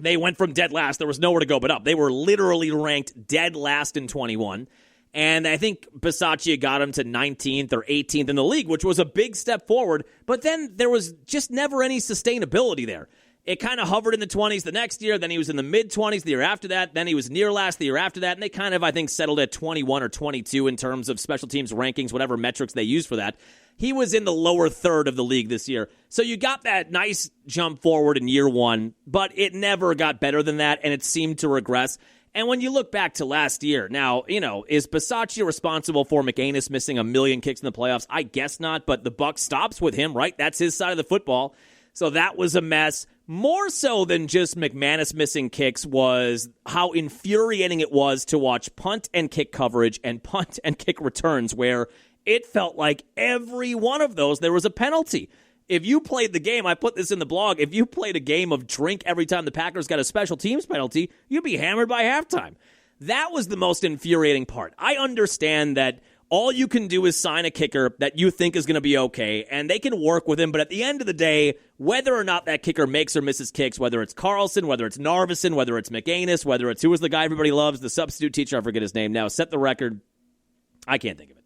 They went from dead last. There was nowhere to go but up. They were literally ranked dead last in 21. And I think Bisaccia got him to 19th or 18th in the league, which was a big step forward. But then there was just never any sustainability there. It kind of hovered in the 20s the next year. Then he was in the mid-20s the year after that. Then he was near last the year after that. And they kind of, I think, settled at 21 or 22 in terms of special teams rankings, whatever metrics they use for that. He was in the lower third of the league this year. So you got that nice jump forward in year one, but it never got better than that, and it seemed to regress. And when you look back to last year, now, is Bisaccia responsible for McAnus missing 1 million kicks in the playoffs? I guess not, but the buck stops with him, right? That's his side of the football. So that was a mess. More so than just McManus missing kicks was how infuriating it was to watch punt and kick coverage and punt and kick returns where it felt like every one of those there was a penalty. If you played the game, I put this in the blog, if you played a game of drink every time the Packers got a special teams penalty, you'd be hammered by halftime. That was the most infuriating part. I understand that all you can do is sign a kicker that you think is going to be okay, and they can work with him, but at the end of the day, whether or not that kicker makes or misses kicks, whether it's Carlson, whether it's Narveson, whether it's McAnus, whether it's who was the guy everybody loves, the substitute teacher, I forget his name now, set the record, I can't think of it.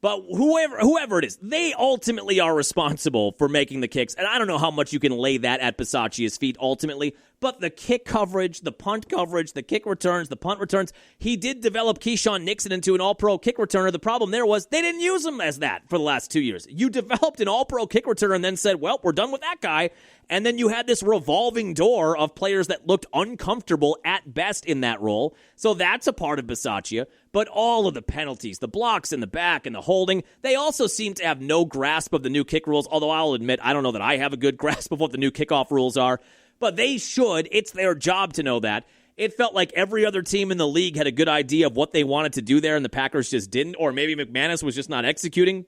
But whoever it is, they ultimately are responsible for making the kicks. And I don't know how much you can lay that at Bisaccia's feet ultimately. But the kick coverage, the punt coverage, the kick returns, the punt returns, he did develop Keyshawn Nixon into an all-pro kick returner. The problem there was they didn't use him as that for the last 2 years. You developed an all-pro kick returner and then said, well, we're done with that guy. And then you had this revolving door of players that looked uncomfortable at best in that role. So that's a part of Bisaccia. But all of the penalties, the blocks in the back and the holding, they also seem to have no grasp of the new kick rules. Although I'll admit, I don't know that I have a good grasp of what the new kickoff rules are. But they should. It's their job to know that. It felt like every other team in the league had a good idea of what they wanted to do there, and the Packers just didn't. Or maybe McManus was just not executing.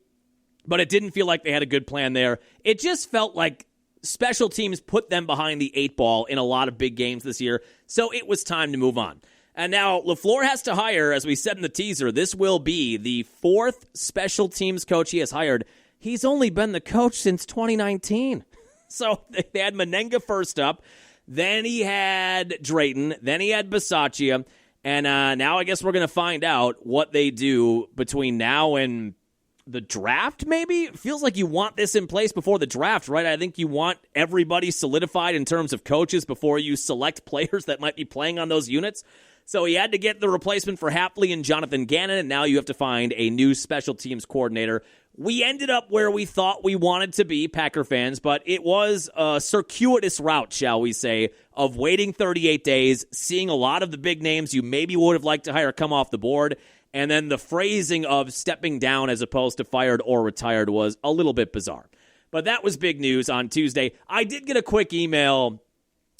But it didn't feel like they had a good plan there. It just felt like special teams put them behind the 8 ball in a lot of big games this year. So it was time to move on. And now LaFleur has to hire, as we said in the teaser, this will be the 4th special teams coach he has hired. He's only been the coach since 2019. So they had Menenga first up, then he had Drayton, then he had Bisaccia, and now I guess we're going to find out what they do between now and the draft, maybe? It feels like you want this in place before the draft, right? I think you want everybody solidified in terms of coaches before you select players that might be playing on those units. So he had to get the replacement for Hafley and Jonathan Gannon, and now you have to find a new special teams coordinator. We ended up where we thought we wanted to be, Packer fans, but it was a circuitous route, shall we say, of waiting 38 days, seeing a lot of the big names you maybe would have liked to hire come off the board, and then the phrasing of stepping down as opposed to fired or retired was a little bit bizarre. But that was big news on Tuesday. I did get a quick email.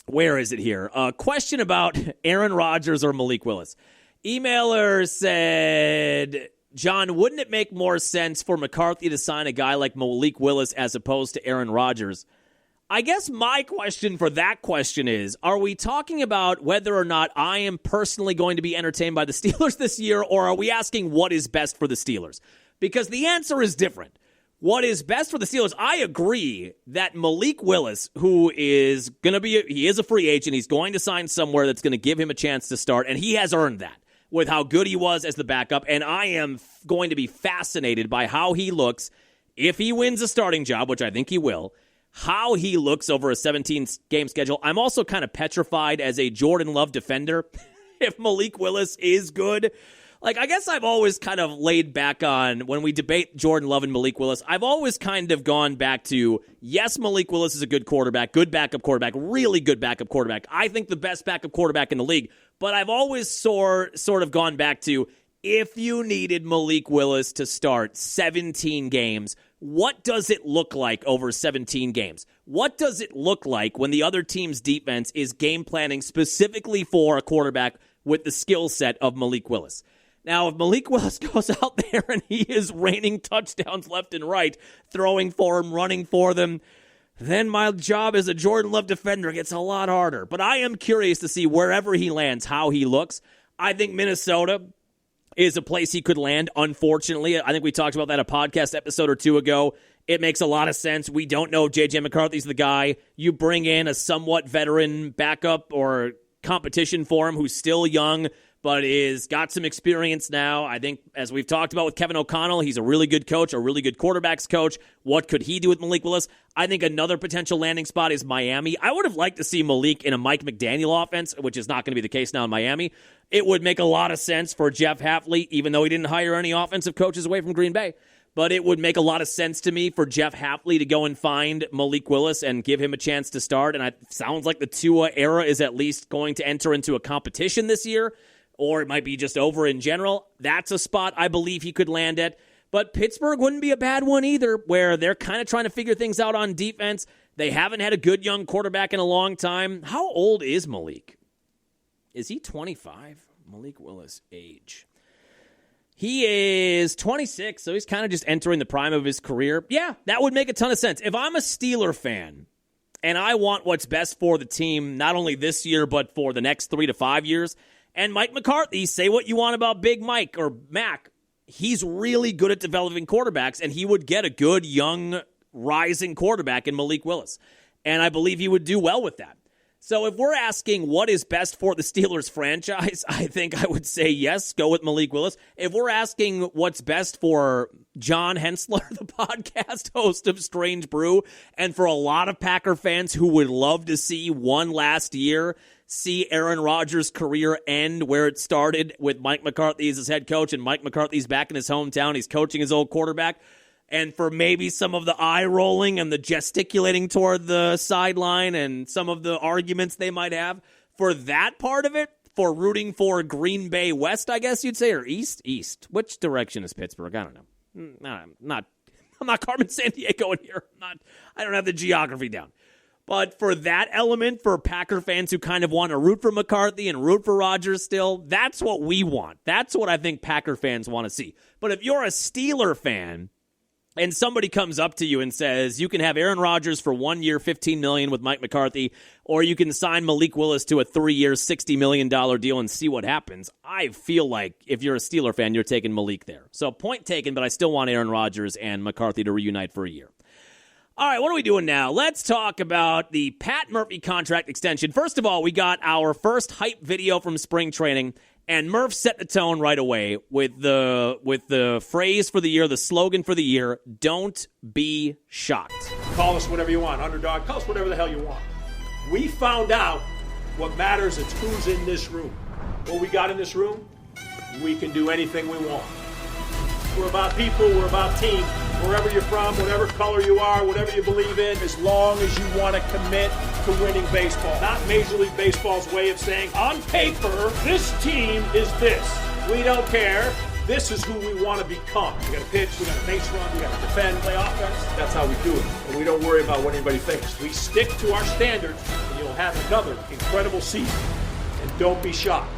Where is it here? A question about Aaron Rodgers or Malik Willis. Emailer said, John, wouldn't it make more sense for McCarthy to sign a guy like Malik Willis as opposed to Aaron Rodgers? I guess my question for that question is, are we talking about whether or not I am personally going to be entertained by the Steelers this year, or are we asking what is best for the Steelers? Because the answer is different. What is best for the Steelers, I agree that Malik Willis, who is going to be, he is a free agent, he's going to sign somewhere that's going to give him a chance to start, and he has earned that with how good he was as the backup, and I am going to be fascinated by how he looks if he wins a starting job, which I think he will, how he looks over a 17-game schedule. I'm also kind of petrified as a Jordan Love defender if Malik Willis is good. Like, I guess I've always kind of laid back on, when we debate Jordan Love and Malik Willis, I've always kind of gone back to, yes, Malik Willis is a good quarterback, good backup quarterback, really good backup quarterback. I think the best backup quarterback in the league. But I've always sort of gone back to, if you needed Malik Willis to start 17 games, what does it look like over 17 games? What does it look like when the other team's defense is game planning specifically for a quarterback with the skill set of Malik Willis? Now, if Malik Willis goes out there and he is raining touchdowns left and right, throwing for them, running for them, then my job as a Jordan Love defender gets a lot harder. But I am curious to see wherever he lands, how he looks. I think Minnesota is a place he could land, unfortunately. I think we talked about that a podcast episode or two ago. It makes a lot of sense. We don't know if J.J. McCarthy's the guy. You bring in a somewhat veteran backup or competition for him who's still young, but is got some experience now. I think, as we've talked about with Kevin O'Connell, he's a really good coach, a really good quarterbacks coach. What could he do with Malik Willis? I think another potential landing spot is Miami. I would have liked to see Malik in a Mike McDaniel offense, which is not going to be the case now in Miami. It would make a lot of sense for Jeff Hafley, even though he didn't hire any offensive coaches away from Green Bay. But it would make a lot of sense to me for Jeff Hafley to go and find Malik Willis and give him a chance to start. And it sounds like the Tua era is at least going to enter into a competition this year, or it might be just over in general. That's a spot I believe he could land at. But Pittsburgh wouldn't be a bad one either, where they're kind of trying to figure things out on defense. They haven't had a good young quarterback in a long time. How old is Malik? Is he 25? Malik Willis' age. He is 26, so he's kind of just entering the prime of his career. Yeah, that would make a ton of sense. If I'm a Steeler fan and I want what's best for the team, not only this year, but for the next 3 to 5 years, and Mike McCarthy, say what you want about Big Mike or Mac, he's really good at developing quarterbacks, and he would get a good, young, rising quarterback in Malik Willis. And I believe he would do well with that. So if we're asking what is best for the Steelers franchise, I think I would say yes, go with Malik Willis. If we're asking what's best for John Hensler, the podcast host of Strange Brew, and for a lot of Packer fans who would love to see one last year, see Aaron Rodgers' career end where it started with Mike McCarthy as his head coach, and Mike McCarthy's back in his hometown. He's coaching his old quarterback. And for maybe some of the eye rolling and the gesticulating toward the sideline and some of the arguments they might have, for that part of it, for rooting for Green Bay West, I guess you'd say, or East? East. Which direction is Pittsburgh? I don't know. I'm not Carmen Sandiego in here. I don't have the geography down. But for that element, for Packer fans who kind of want to root for McCarthy and root for Rodgers still, that's what we want. That's what I think Packer fans want to see. But if you're a Steeler fan and somebody comes up to you and says, you can have Aaron Rodgers for 1 year, $15 million with Mike McCarthy, or you can sign Malik Willis to a 3-year, $60 million deal and see what happens, I feel like if you're a Steeler fan, you're taking Malik there. So point taken, but I still want Aaron Rodgers and McCarthy to reunite for a year. All right, what are we doing now? Let's talk about the Pat Murphy contract extension. First of all, we got our first hype video from spring training, and Murph set the tone right away with the phrase for the year, the slogan for the year, don't be shocked.
Call us whatever you want, underdog, call us whatever the hell you want. We found out what matters is who's in this room. What we got in this room, we can do anything we want. We're about people, we're about team. Wherever you're from, whatever color you are, whatever you believe in, as long as you want to commit to winning baseball. Not Major League Baseball's way of saying, on paper, this team is this. We don't care. This is who we want to become. We got to pitch, we got to base run, we got to defend, play offense. That's how we do it. And we don't worry about what anybody thinks. We stick to our standards, and you'll have another incredible season. And don't be shocked.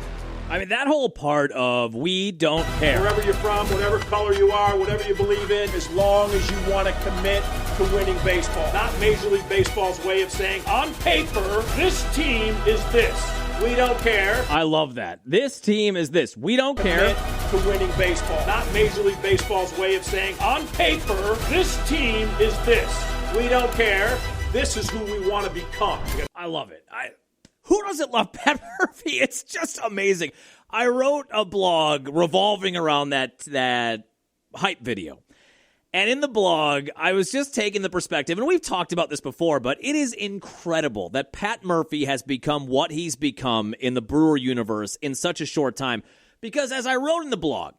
I mean, that whole part of we don't care.
Wherever you're from, whatever color you are, whatever you believe in, as long as you want to commit to winning baseball. Not Major League Baseball's way of saying, on paper, this team is this. We don't care.
I love that. This team is this. We don't care.
Commit to winning baseball. Not Major League Baseball's way of saying, on paper, this team is this. We don't care. This is who we want to become.
I love it. Who doesn't love Pat Murphy? It's just amazing. I wrote a blog revolving around that hype video. And in the blog, I was just taking the perspective, and we've talked about this before, but it is incredible that Pat Murphy has become what he's become in the Brewer universe in such a short time. Because as I wrote in the blog,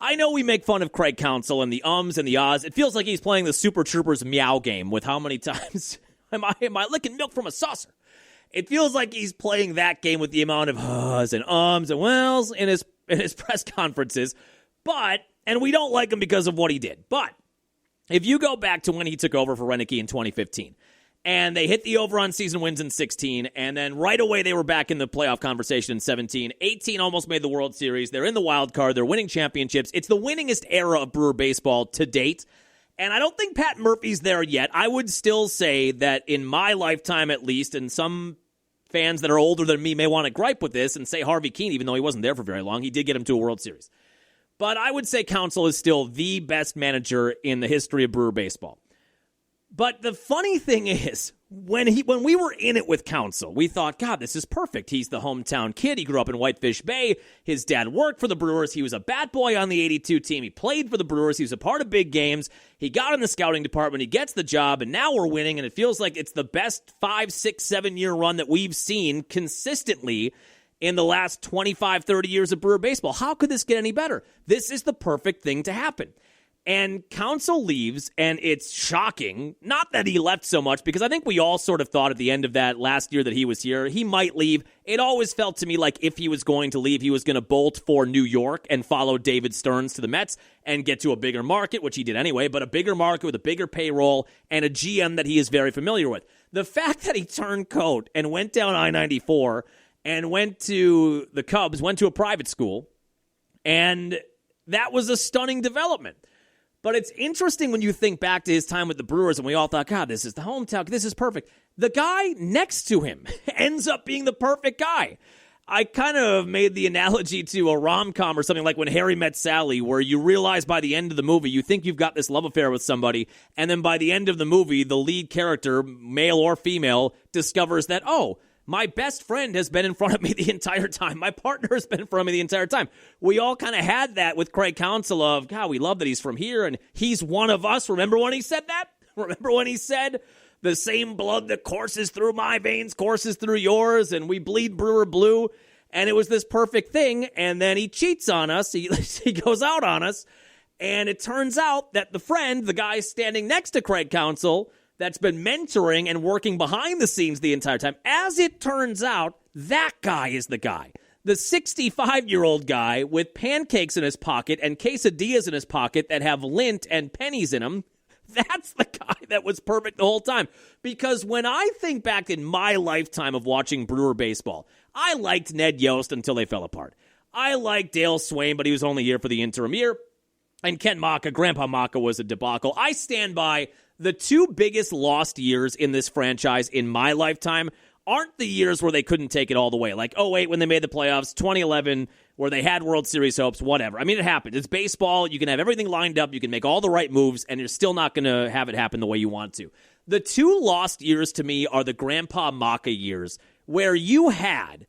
I know we make fun of Craig Counsell and the ums and the ahs. It feels like he's playing the Super Troopers meow game with how many times am I licking milk from a saucer? It feels like he's playing that game with the amount of uhs and ums and wells in his press conferences. And we don't like him because of what he did. But if you go back to when he took over for Renicky in 2015, and they hit the over on season wins in 16, and then right away they were back in the playoff conversation in 17. 18 almost made the World Series. They're in the wild card. They're winning championships. It's the winningest era of Brewer baseball to date. And I don't think Pat Murphy's there yet. I would still say that in my lifetime at least, and some fans that are older than me may want to gripe with this and say Harvey Keene, even though he wasn't there for very long. He did get him to a World Series. But I would say Counsell is still the best manager in the history of Brewer baseball. But the funny thing is, when we were in it with Counsell, we thought, God, this is perfect. He's the hometown kid. He grew up in Whitefish Bay. His dad worked for the Brewers. He was a bat boy on the 82 team. He played for the Brewers. He was a part of big games. He got in the scouting department. He gets the job, and now we're winning, and it feels like it's the best 5, 6, 7-year run that we've seen consistently in the last 25, 30 years of Brewer baseball. How could this get any better? This is the perfect thing to happen. And Counsell leaves, and it's shocking. Not that he left so much, because I think we all sort of thought at the end of that last year that he was here, he might leave. It always felt to me like if he was going to leave, he was going to bolt for New York and follow David Stearns to the Mets and get to a bigger market, which he did anyway, but a bigger market with a bigger payroll and a GM that he is very familiar with. The fact that he turned coat and went down I-94 and went to the Cubs, went to a private school, and that was a stunning development. But it's interesting when you think back to his time with the Brewers, and we all thought, God, this is the hometown. This is perfect. The guy next to him ends up being the perfect guy. I kind of made the analogy to a rom-com or something like When Harry Met Sally, where you realize by the end of the movie, you think you've got this love affair with somebody, and then by the end of the movie, the lead character, male or female, discovers that, oh, My best friend has been in front of me the entire time. My partner has been in front of me the entire time. We all kind of had that with Craig Counsell of, God, we love that he's from here and he's one of us. Remember when he said that? Remember when he said, the same blood that courses through my veins courses through yours, and we bleed Brewer blue? And it was this perfect thing, and then he cheats on us. He goes out on us, and it turns out that the friend, the guy standing next to Craig Counsell, that's been mentoring and working behind the scenes the entire time, as it turns out, that guy is the guy. The 65-year-old guy with pancakes in his pocket and quesadillas in his pocket that have lint and pennies in them, that's the guy that was perfect the whole time. Because when I think back in my lifetime of watching Brewer baseball, I liked Ned Yost until they fell apart. I liked Dale Swain, but he was only here for the interim year. And Ken Maka, Grandpa Maka was a debacle. I stand by the two biggest lost years in this franchise in my lifetime aren't the years where they couldn't take it all the way. Like 2008 when they made the playoffs, 2011 where they had World Series hopes, whatever. I mean, it happened. It's baseball. You can have everything lined up. You can make all the right moves, and you're still not going to have it happen the way you want to. The two lost years to me are the Grandpa Maka years where you had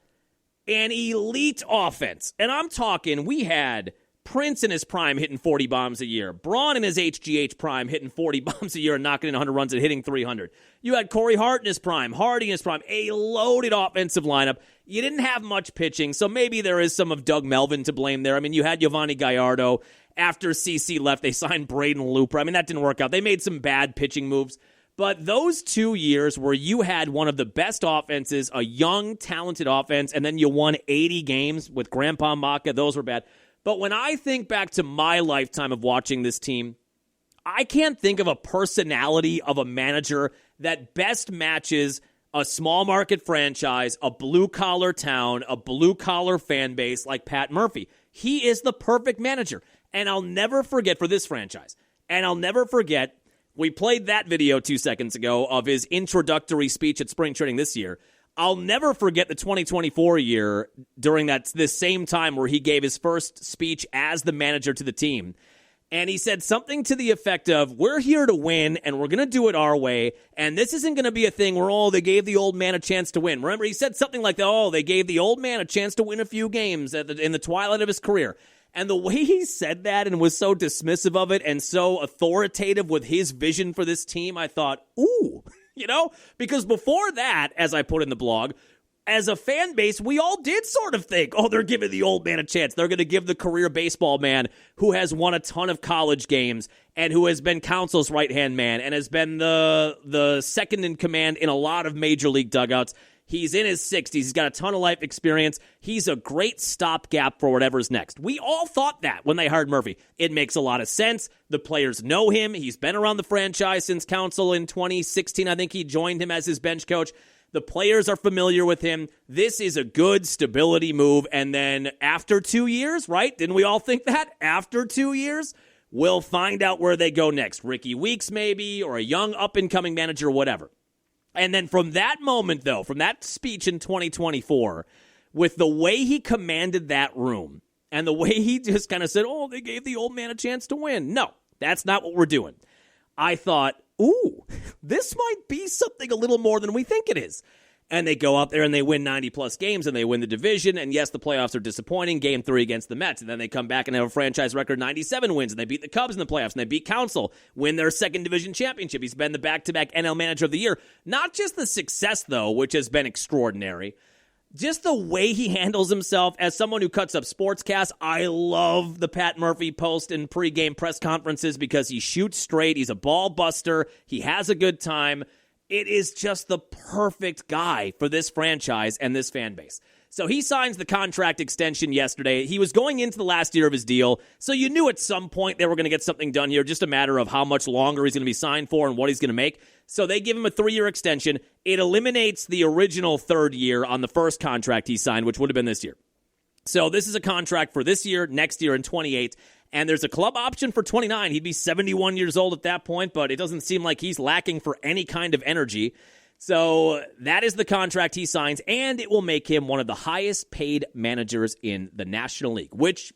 an elite offense. And I'm talking, we had Prince in his prime hitting 40 bombs a year. Braun in his HGH prime hitting 40 bombs a year and knocking in 100 runs and hitting 300. You had Corey Hart in his prime, Hardy in his prime, a loaded offensive lineup. You didn't have much pitching, so maybe there is some of Doug Melvin to blame there. I mean, you had Giovanni Gallardo. After CC left, they signed Braden Looper. I mean, that didn't work out. They made some bad pitching moves. But those 2 years where you had one of the best offenses, a young, talented offense, and then you won 80 games with Grandpa Maka, those were bad. But when I think back to my lifetime of watching this team, I can't think of a personality of a manager that best matches a small market franchise, a blue-collar town, a blue-collar fan base like Pat Murphy. He is the perfect manager. And I'll never forget for this franchise, and I'll never forget, we played that video 2 seconds ago of his introductory speech at spring training this year. I'll never forget the 2024 year during this same time where he gave his first speech as the manager to the team. And he said something to the effect of, we're here to win, and we're going to do it our way, and this isn't going to be a thing where, they gave the old man a chance to win. Remember, he said something like that, they gave the old man a chance to win a few games in the twilight of his career. And the way he said that and was so dismissive of it and so authoritative with his vision for this team, I thought, ooh, because before that, as I put in the blog, as a fan base, we all did sort of think, they're giving the old man a chance. They're going to give the career baseball man who has won a ton of college games and who has been Counsell's right-hand man and has been the second in command in a lot of major league dugouts. He's in his 60s. He's got a ton of life experience. He's a great stopgap for whatever's next. We all thought that when they hired Murphy. It makes a lot of sense. The players know him. He's been around the franchise since Counsell in 2016. I think he joined him as his bench coach. The players are familiar with him. This is a good stability move. And then after 2 years, right? Didn't we all think that? After 2 years, we'll find out where they go next. Ricky Weeks maybe, or a young up-and-coming manager, whatever. And then from that moment, though, from that speech in 2024, with the way he commanded that room and the way he just kind of said, they gave the old man a chance to win. No, that's not what we're doing. I thought, ooh, this might be something a little more than we think it is. And they go out there and they win 90-plus games and they win the division. And yes, the playoffs are disappointing. Game 3 against the Mets. And then they come back and have a franchise record 97 wins. And they beat the Cubs in the playoffs. And they beat Counsell, win their second division championship. He's been the back-to-back NL Manager of the Year. Not just the success, though, which has been extraordinary. Just the way he handles himself. As someone who cuts up sportscasts, I love the Pat Murphy post and pregame press conferences because he shoots straight. He's a ball buster. He has a good time. It is just the perfect guy for this franchise and this fan base. So he signs the contract extension yesterday. He was going into the last year of his deal, so you knew at some point they were going to get something done here, just a matter of how much longer he's going to be signed for and what he's going to make. So they give him a 3-year extension. It eliminates the original third year on the first contract he signed, which would have been this year. So this is a contract for this year, next year, and 28. And there's a club option for 29. He'd be 71 years old at that point, but it doesn't seem like he's lacking for any kind of energy. So that is the contract he signs, and it will make him one of the highest paid managers in the National League, which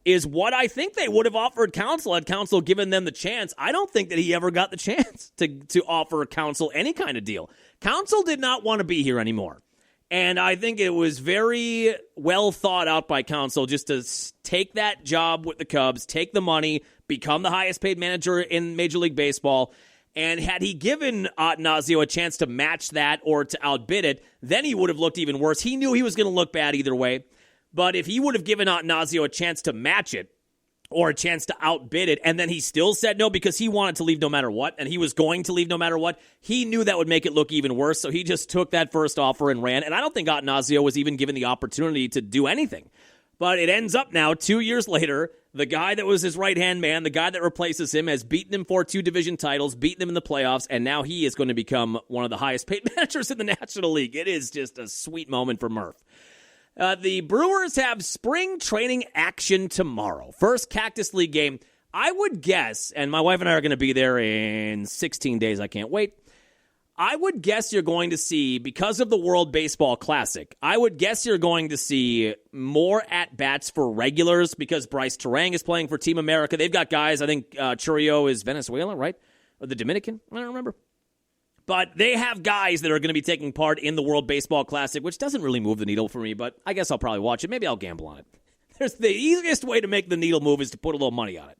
is what I think they would have offered Counsell had Counsell given them the chance. I don't think that he ever got the chance to offer Counsell any kind of deal. Counsell did not want to be here anymore. And I think it was very well thought out by Counsell just to take that job with the Cubs, take the money, become the highest paid manager in Major League Baseball. And had he given Attanasio a chance to match that or to outbid it, then he would have looked even worse. He knew he was going to look bad either way. But if he would have given Attanasio a chance to match it or a chance to outbid it, and then he still said no because he wanted to leave no matter what, and he was going to leave no matter what, he knew that would make it look even worse. So he just took that first offer and ran. And I don't think Attanasio was even given the opportunity to do anything. But it ends up now, 2 years later, the guy that was his right-hand man, the guy that replaces him, has beaten him for 2 division titles, beaten him in the playoffs, and now he is going to become one of the highest-paid managers in the National League. It is just a sweet moment for Murph. The Brewers have spring training action tomorrow. First Cactus League game. I would guess, and my wife and I are going to be there in 16 days. I can't wait. I would guess you're going to see, because of the World Baseball Classic, I would guess you're going to see more at-bats for regulars because Bryce Terang is playing for Team America. They've got guys, I think Churio is Venezuela, right? Or the Dominican? I don't remember. But they have guys that are going to be taking part in the World Baseball Classic, which doesn't really move the needle for me, but I guess I'll probably watch it. Maybe I'll gamble on it. There's the easiest way to make the needle move is to put a little money on it.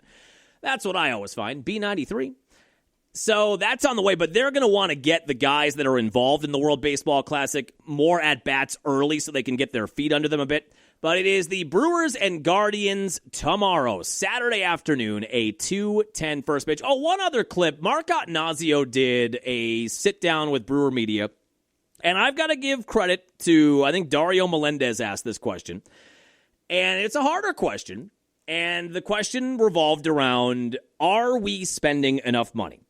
That's what I always find. B93. So that's on the way, but they're going to want to get the guys that are involved in the World Baseball Classic more at-bats early so they can get their feet under them a bit. But it is the Brewers and Guardians tomorrow, Saturday afternoon, a 2:10 first pitch. Oh, one other clip. Mark Attanasio did a sit-down with Brewer Media, and I've got to give credit to, I think Dario Melendez asked this question, and it's a harder question, and the question revolved around, are we spending enough money?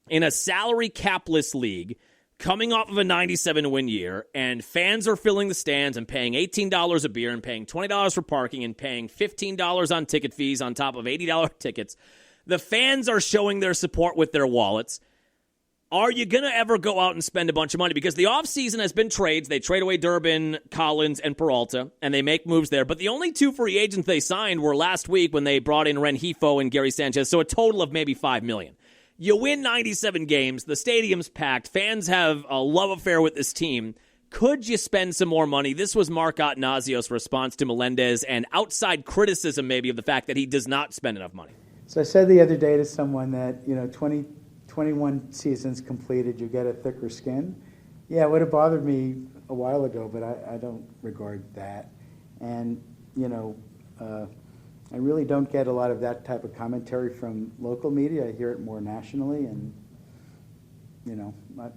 In a salary capless league, coming off of a 97-win year, and fans are filling the stands and paying $18 a beer and paying $20 for parking and paying $15 on ticket fees on top of $80 tickets, the fans are showing their support with their wallets. Are you going to ever go out and spend a bunch of money? Because the offseason has been trades. They trade away Durbin, Collins, and Peralta, and they make moves there. But the only 2 free agents they signed were last week when they brought in Rengifo and Gary Sanchez, so a total of maybe $5 million. You win 97 games, the stadium's packed, fans have a love affair with this team. Could you spend some more money? This was Mark Attanasio's response to Melendez and outside criticism maybe of the fact that he does not spend enough money.
So I said the other day to someone that, 21 seasons completed, you get a thicker skin. Yeah, it would have bothered me a while ago, but I don't regard that. And, I really don't get a lot of that type of commentary from local media. I hear it more nationally, and,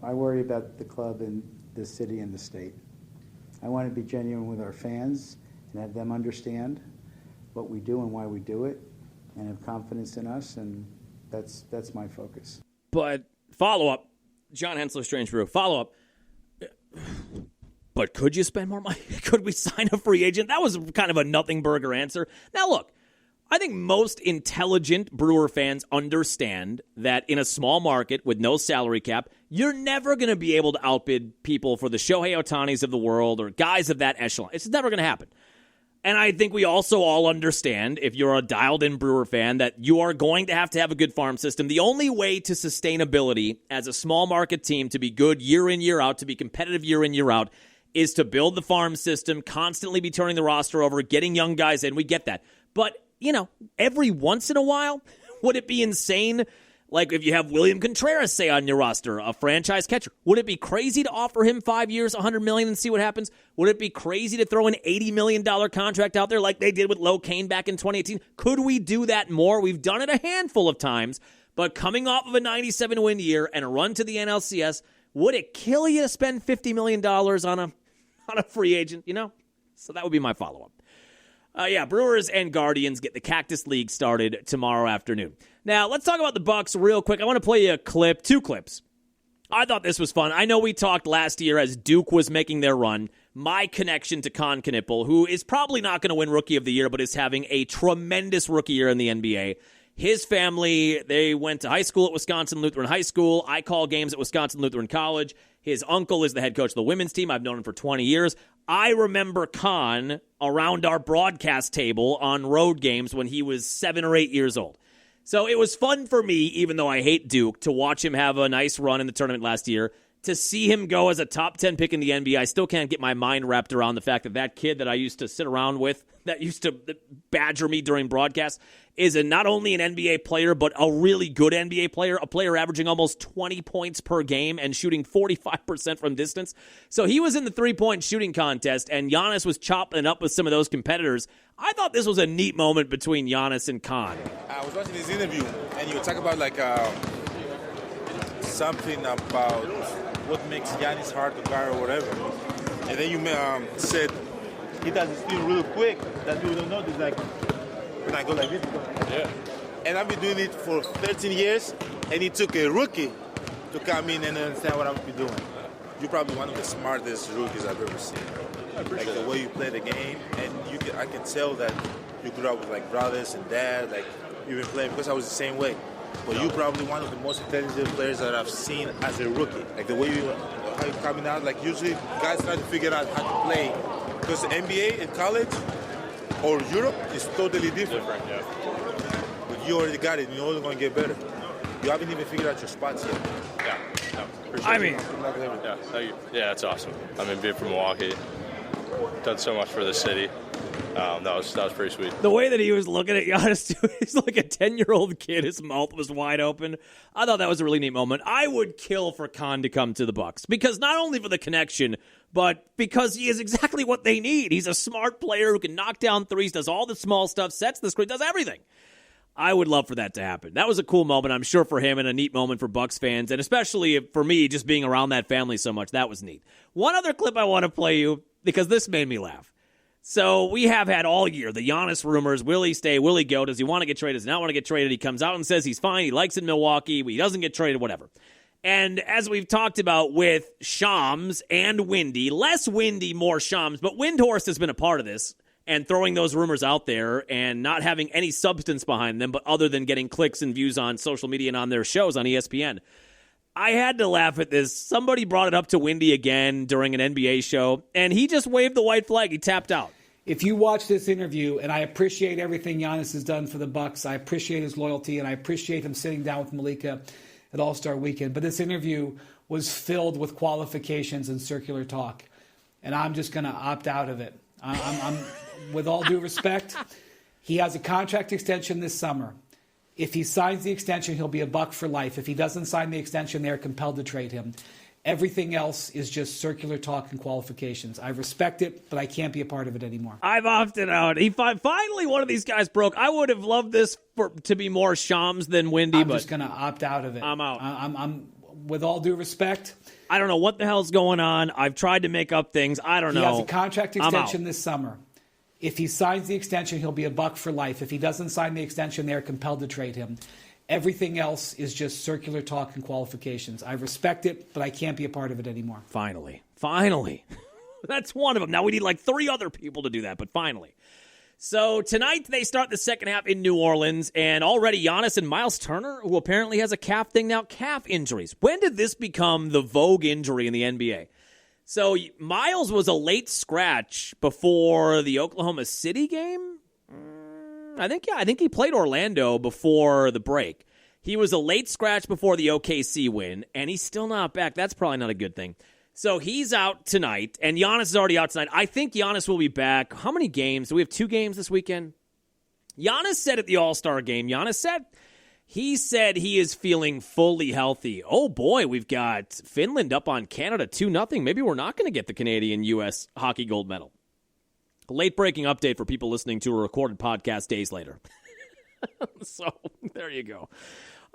I worry about the club and the city and the state. I want to be genuine with our fans and have them understand what we do and why we do it and have confidence in us, and that's my focus.
But follow-up, John Hensler, Strange Brew, follow-up. But could you spend more money? Could we sign a free agent? That was kind of a nothing burger answer. Now, look, I think most intelligent Brewer fans understand that in a small market with no salary cap, you're never going to be able to outbid people for the Shohei Ohtanis of the world or guys of that echelon. It's never going to happen. And I think we also all understand, if you're a dialed-in Brewer fan, that you are going to have a good farm system. The only way to sustainability as a small market team to be good year in, year out, to be competitive year in, year out, is to build the farm system, constantly be turning the roster over, getting young guys in. We get that. But every once in a while, would it be insane? Like if you have William Contreras, say, on your roster, a franchise catcher, would it be crazy to offer him 5 years, $100 million, and see what happens? Would it be crazy to throw an $80 million contract out there like they did with Lo Cain back in 2018? Could we do that more? We've done it a handful of times, but coming off of a 97-win year and a run to the NLCS, would it kill you to spend $50 million on a free agent? So that would be my follow-up. Brewers and Guardians get the Cactus League started tomorrow afternoon. Now, let's talk about the Bucks real quick. I want to play you a clip, 2 clips. I thought this was fun. I know we talked last year as Duke was making their run. My connection to Con Knippel, who is probably not going to win Rookie of the Year, but is having a tremendous rookie year in the NBA. His family, they went to high school at Wisconsin Lutheran High School. I call games at Wisconsin Lutheran College. His uncle is the head coach of the women's team. I've known him for 20 years. I remember Con around our broadcast table on road games when he was 7 or 8 years old. So it was fun for me, even though I hate Duke, to watch him have a nice run in the tournament last year. to see him go as a top 10 pick in the NBA, I still can't get my mind wrapped around the fact that that kid that I used to sit around with, that used to badger me during broadcasts, is not only an NBA player, but a really good NBA player, a player averaging almost 20 points per game and shooting 45% from distance. So he was in the three-point shooting contest, and Giannis was chopping it up with some of those competitors. I thought this was a neat moment between Giannis and Khan.
I was watching his interview, and you talk about something about what makes Giannis hard to guard or whatever. And then you said he does his thing real quick that people don't know. It's like, when I go like this, yeah. And I've been doing it for 13 years, and it took a rookie to come in and understand what I'm doing. You're probably one of the smartest rookies I've ever seen. Like the way you play the game, and I can tell that you grew up with like brothers and dad, like you've been playing, because I was the same way. But you're probably one of the most intelligent players that I've seen as a rookie. Like the way how you're coming out, like usually guys try to figure out how to play. Because the NBA in college or Europe is totally different. Yeah. But you already got it, and you're only going to get better. You haven't even figured out your spots yet.
Yeah, thank you. Yeah, that's awesome. I mean, being from Milwaukee, done so much for the city. That was pretty sweet.
The way that he was looking at Giannis, too, he's like a 10-year-old kid. His mouth was wide open. I thought that was a really neat moment. I would kill for Khan to come to the Bucks, because not only for the connection, but because he is exactly what they need. He's a smart player who can knock down threes, does all the small stuff, sets the screen, does everything. I would love for that to happen. That was a cool moment, I'm sure, for him, and a neat moment for Bucks fans, and especially for me, just being around that family so much. That was neat. One other clip I want to play you, because this made me laugh. So we have had all year the Giannis rumors. Will he stay? Will he go? Does he want to get traded? Does he not want to get traded? He comes out and says he's fine. He likes it in Milwaukee. He doesn't get traded, whatever. And as we've talked about with Shams and Windy, less Windy, more Shams, but Windhorst has been a part of this and throwing those rumors out there and not having any substance behind them, but other than getting clicks and views on social media and on their shows on ESPN. I had to laugh at this. Somebody brought it up to Windy again during an NBA show, and he just waved the white flag. He tapped out.
If you watch this interview, and I appreciate everything Giannis has done for the Bucks, I appreciate his loyalty, and I appreciate him sitting down with Malika at All-Star Weekend, but this interview was filled with qualifications and circular talk, and I'm just going to opt out of it. I'm with all due respect, he has a contract extension this summer. If he signs the extension, he'll be a Buck for life. If he doesn't sign the extension, they're compelled to trade him. Everything else is just circular talk and qualifications. I respect it, but I can't be a part of it anymore.
I've opted out. Finally, one of these guys broke. I would have loved this to be more Shams than Windy,
I'm
but
just going to opt out of it.
I'm out.
I'm with all due respect.
I don't know what the hell's going on. I've tried to make up things. I don't know.
He has a contract extension this summer. If he signs the extension, he'll be a Buck for life. If he doesn't sign the extension, they're compelled to trade him. Everything else is just circular talk and qualifications. I respect it, but I can't be a part of it anymore.
Finally. That's one of them. Now we need like 3 other people to do that, but finally. So tonight they start the second half in New Orleans, and already Giannis and Miles Turner, who apparently has a calf thing now, calf injuries. When did this become the vogue injury in the NBA? So Miles was a late scratch before the Oklahoma City game. I think he played Orlando before the break. He was a late scratch before the OKC win, and he's still not back. That's probably not a good thing. So he's out tonight, and Giannis is already out tonight. I think Giannis will be back. How many games? Do we have 2 games this weekend? Giannis said at the All-Star game, he said he is feeling fully healthy. Oh, boy, we've got Finland up on Canada 2-0. Maybe we're not going to get the Canadian-U.S. hockey gold medal. A late-breaking update for people listening to a recorded podcast days later. So, there you go.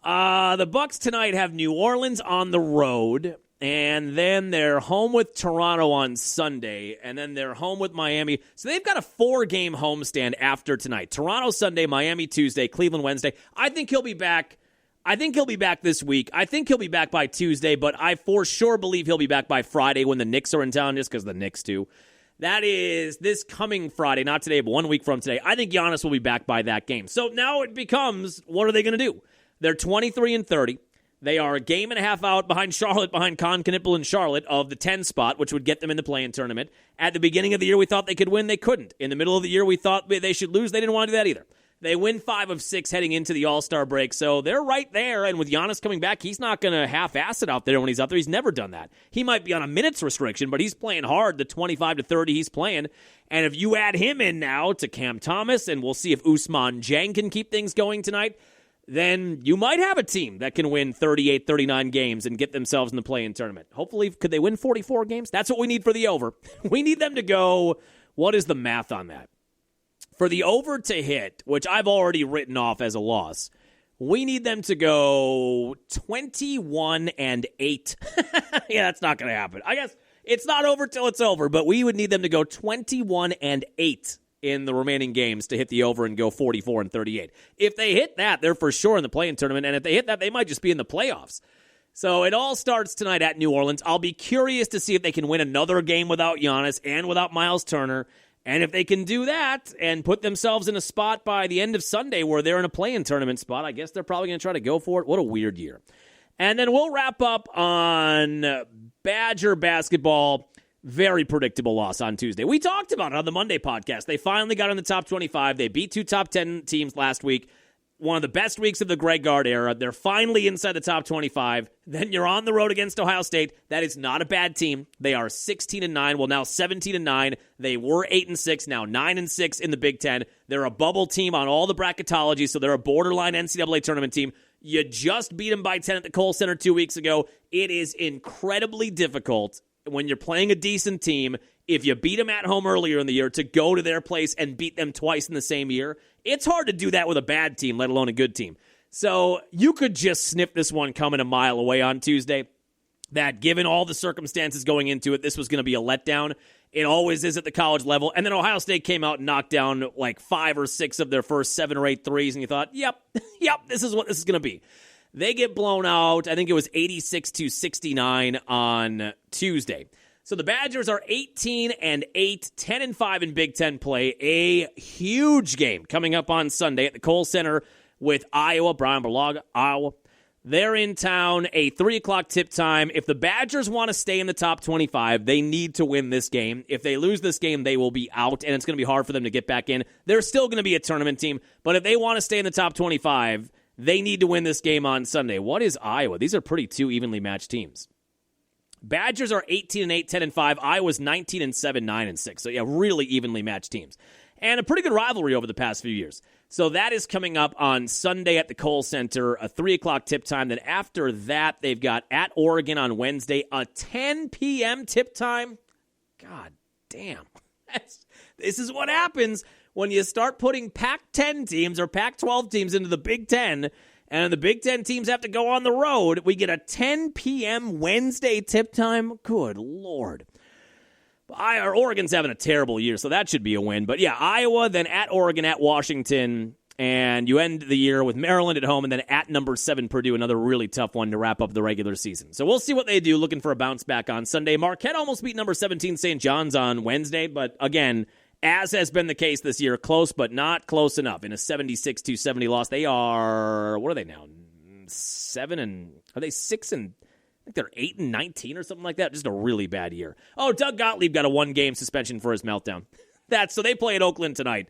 The Bucks tonight have New Orleans on the road, and then they're home with Toronto on Sunday, and then they're home with Miami. So they've got a 4-game homestand after tonight. Toronto Sunday, Miami Tuesday, Cleveland Wednesday. I think he'll be back. I think he'll be back this week. I think he'll be back by Tuesday, but I for sure believe he'll be back by Friday when the Knicks are in town, just because the Knicks do. That is this coming Friday, not today, but 1 week from today. I think Giannis will be back by that game. So now it becomes, what are they going to do? They're 23-30. They are a game and a half out behind Charlotte, behind Con Knipple and Charlotte of the 10 spot, which would get them in the play-in tournament. At the beginning of the year, we thought they could win. They couldn't. In the middle of the year, we thought they should lose. They didn't want to do that either. They win 5 of 6 heading into the All-Star break, so they're right there. And with Giannis coming back, he's not going to half-ass it out there when he's out there. He's never done that. He might be on a minutes restriction, but he's playing hard, the 25 to 30 he's playing. And if you add him in now to Cam Thomas, and we'll see if Ousmane Dieng can keep things going tonight, then you might have a team that can win 38, 39 games and get themselves in the play-in tournament. Hopefully, could they win 44 games? That's what we need for the over. We need them to go, what is the math on that? For the over to hit, which I've already written off as a loss, we need them to go 21-8. Yeah, that's not going to happen. I guess it's not over till it's over, but we would need them to go 21-8 in the remaining games to hit the over and go 44-38. If they hit that, they're for sure in the play-in tournament, and if they hit that, they might just be in the playoffs. So it all starts tonight at New Orleans. I'll be curious to see if they can win another game without Giannis and without Miles Turner. And if they can do that and put themselves in a spot by the end of Sunday where they're in a play-in tournament spot, I guess they're probably going to try to go for it. What a weird year. And then we'll wrap up on Badger basketball. Very predictable loss on Tuesday. We talked about it on the Monday podcast. They finally got in the top 25. They beat 2 top 10 teams last week. One of the best weeks of the Greg Gard era. They're finally inside the top 25. Then you're on the road against Ohio State. That is not a bad team. They are 16-9. Well, now 17-9. They were 8-6. Now 9-6 in the Big Ten. They're a bubble team on all the bracketology, so they're a borderline NCAA tournament team. You just beat them by 10 at the Kohl Center 2 weeks ago. It is incredibly difficult when you're playing a decent team, if you beat them at home earlier in the year, to go to their place and beat them twice in the same year. It's hard to do that with a bad team, let alone a good team. So you could just sniff this one coming a mile away on Tuesday, that given all the circumstances going into it, this was going to be a letdown. It always is at the college level. And then Ohio State came out and knocked down like 5 or 6 of their first 7 or 8 threes, and you thought, yep, this is what this is going to be. They get blown out. I think it was 86-69 on Tuesday. So the Badgers are 18-8, 10-5 in Big Ten play. A huge game coming up on Sunday at the Kohl Center with Iowa. Brian Berlaga, Iowa. They're in town, a 3 o'clock tip time. If the Badgers want to stay in the top 25, they need to win this game. If they lose this game, they will be out, and it's going to be hard for them to get back in. They're still going to be a tournament team, but if they want to stay in the top 25, they need to win this game on Sunday. What is Iowa? These are pretty 2 evenly matched teams. Badgers are 18-8, 10-5. Iowa's 19-7, 9-6. So, yeah, really evenly matched teams. And a pretty good rivalry over the past few years. So that is coming up on Sunday at the Kohl Center, a 3 o'clock tip time. Then after that, they've got at Oregon on Wednesday, a 10 p.m. tip time. God damn. This is what happens when you start putting Pac-10 teams or Pac-12 teams into the Big Ten, and the Big Ten teams have to go on the road. We get a 10 p.m. Wednesday tip time. Good Lord. Oregon's having a terrible year, so that should be a win. But yeah, Iowa, then at Oregon, at Washington, and you end the year with Maryland at home, and then at number 7 Purdue, another really tough one to wrap up the regular season. So we'll see what they do, looking for a bounce back on Sunday. Marquette almost beat number 17 St. John's on Wednesday, but again, as has been the case this year, close but not close enough. In a 76-70 loss, they are, what are they now? 7 and, are they 6 and, I think they're 8-19 or something like that. Just a really bad year. Oh, Doug Gottlieb got a 1-game suspension for his meltdown. So they play at Oakland tonight.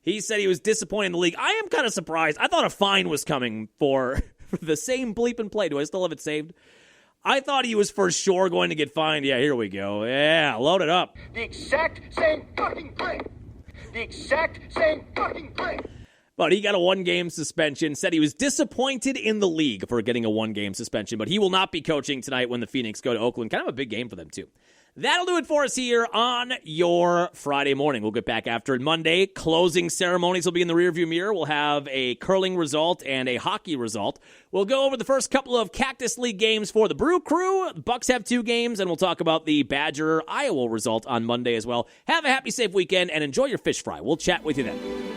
He said he was disappointed in the league. I am kind of surprised. I thought a fine was coming for the same bleep and play. Do I still have it saved? I thought he was for sure going to get fined. Yeah, here we go. Yeah, load it up.
The exact same fucking play. The exact same fucking play.
But he got a 1-game suspension, said he was disappointed in the league for getting a 1-game suspension, but he will not be coaching tonight when the Phoenix go to Oakland. Kind of a big game for them, too. That'll do it for us here on your Friday morning. We'll get back after it Monday. Closing ceremonies will be in the rearview mirror. We'll have a curling result and a hockey result. We'll go over the first couple of Cactus League games for the Brew crew. The Bucks have 2 games, and we'll talk about the Badger-Iowa result on Monday as well. Have a happy, safe weekend, and enjoy your fish fry. We'll chat with you then.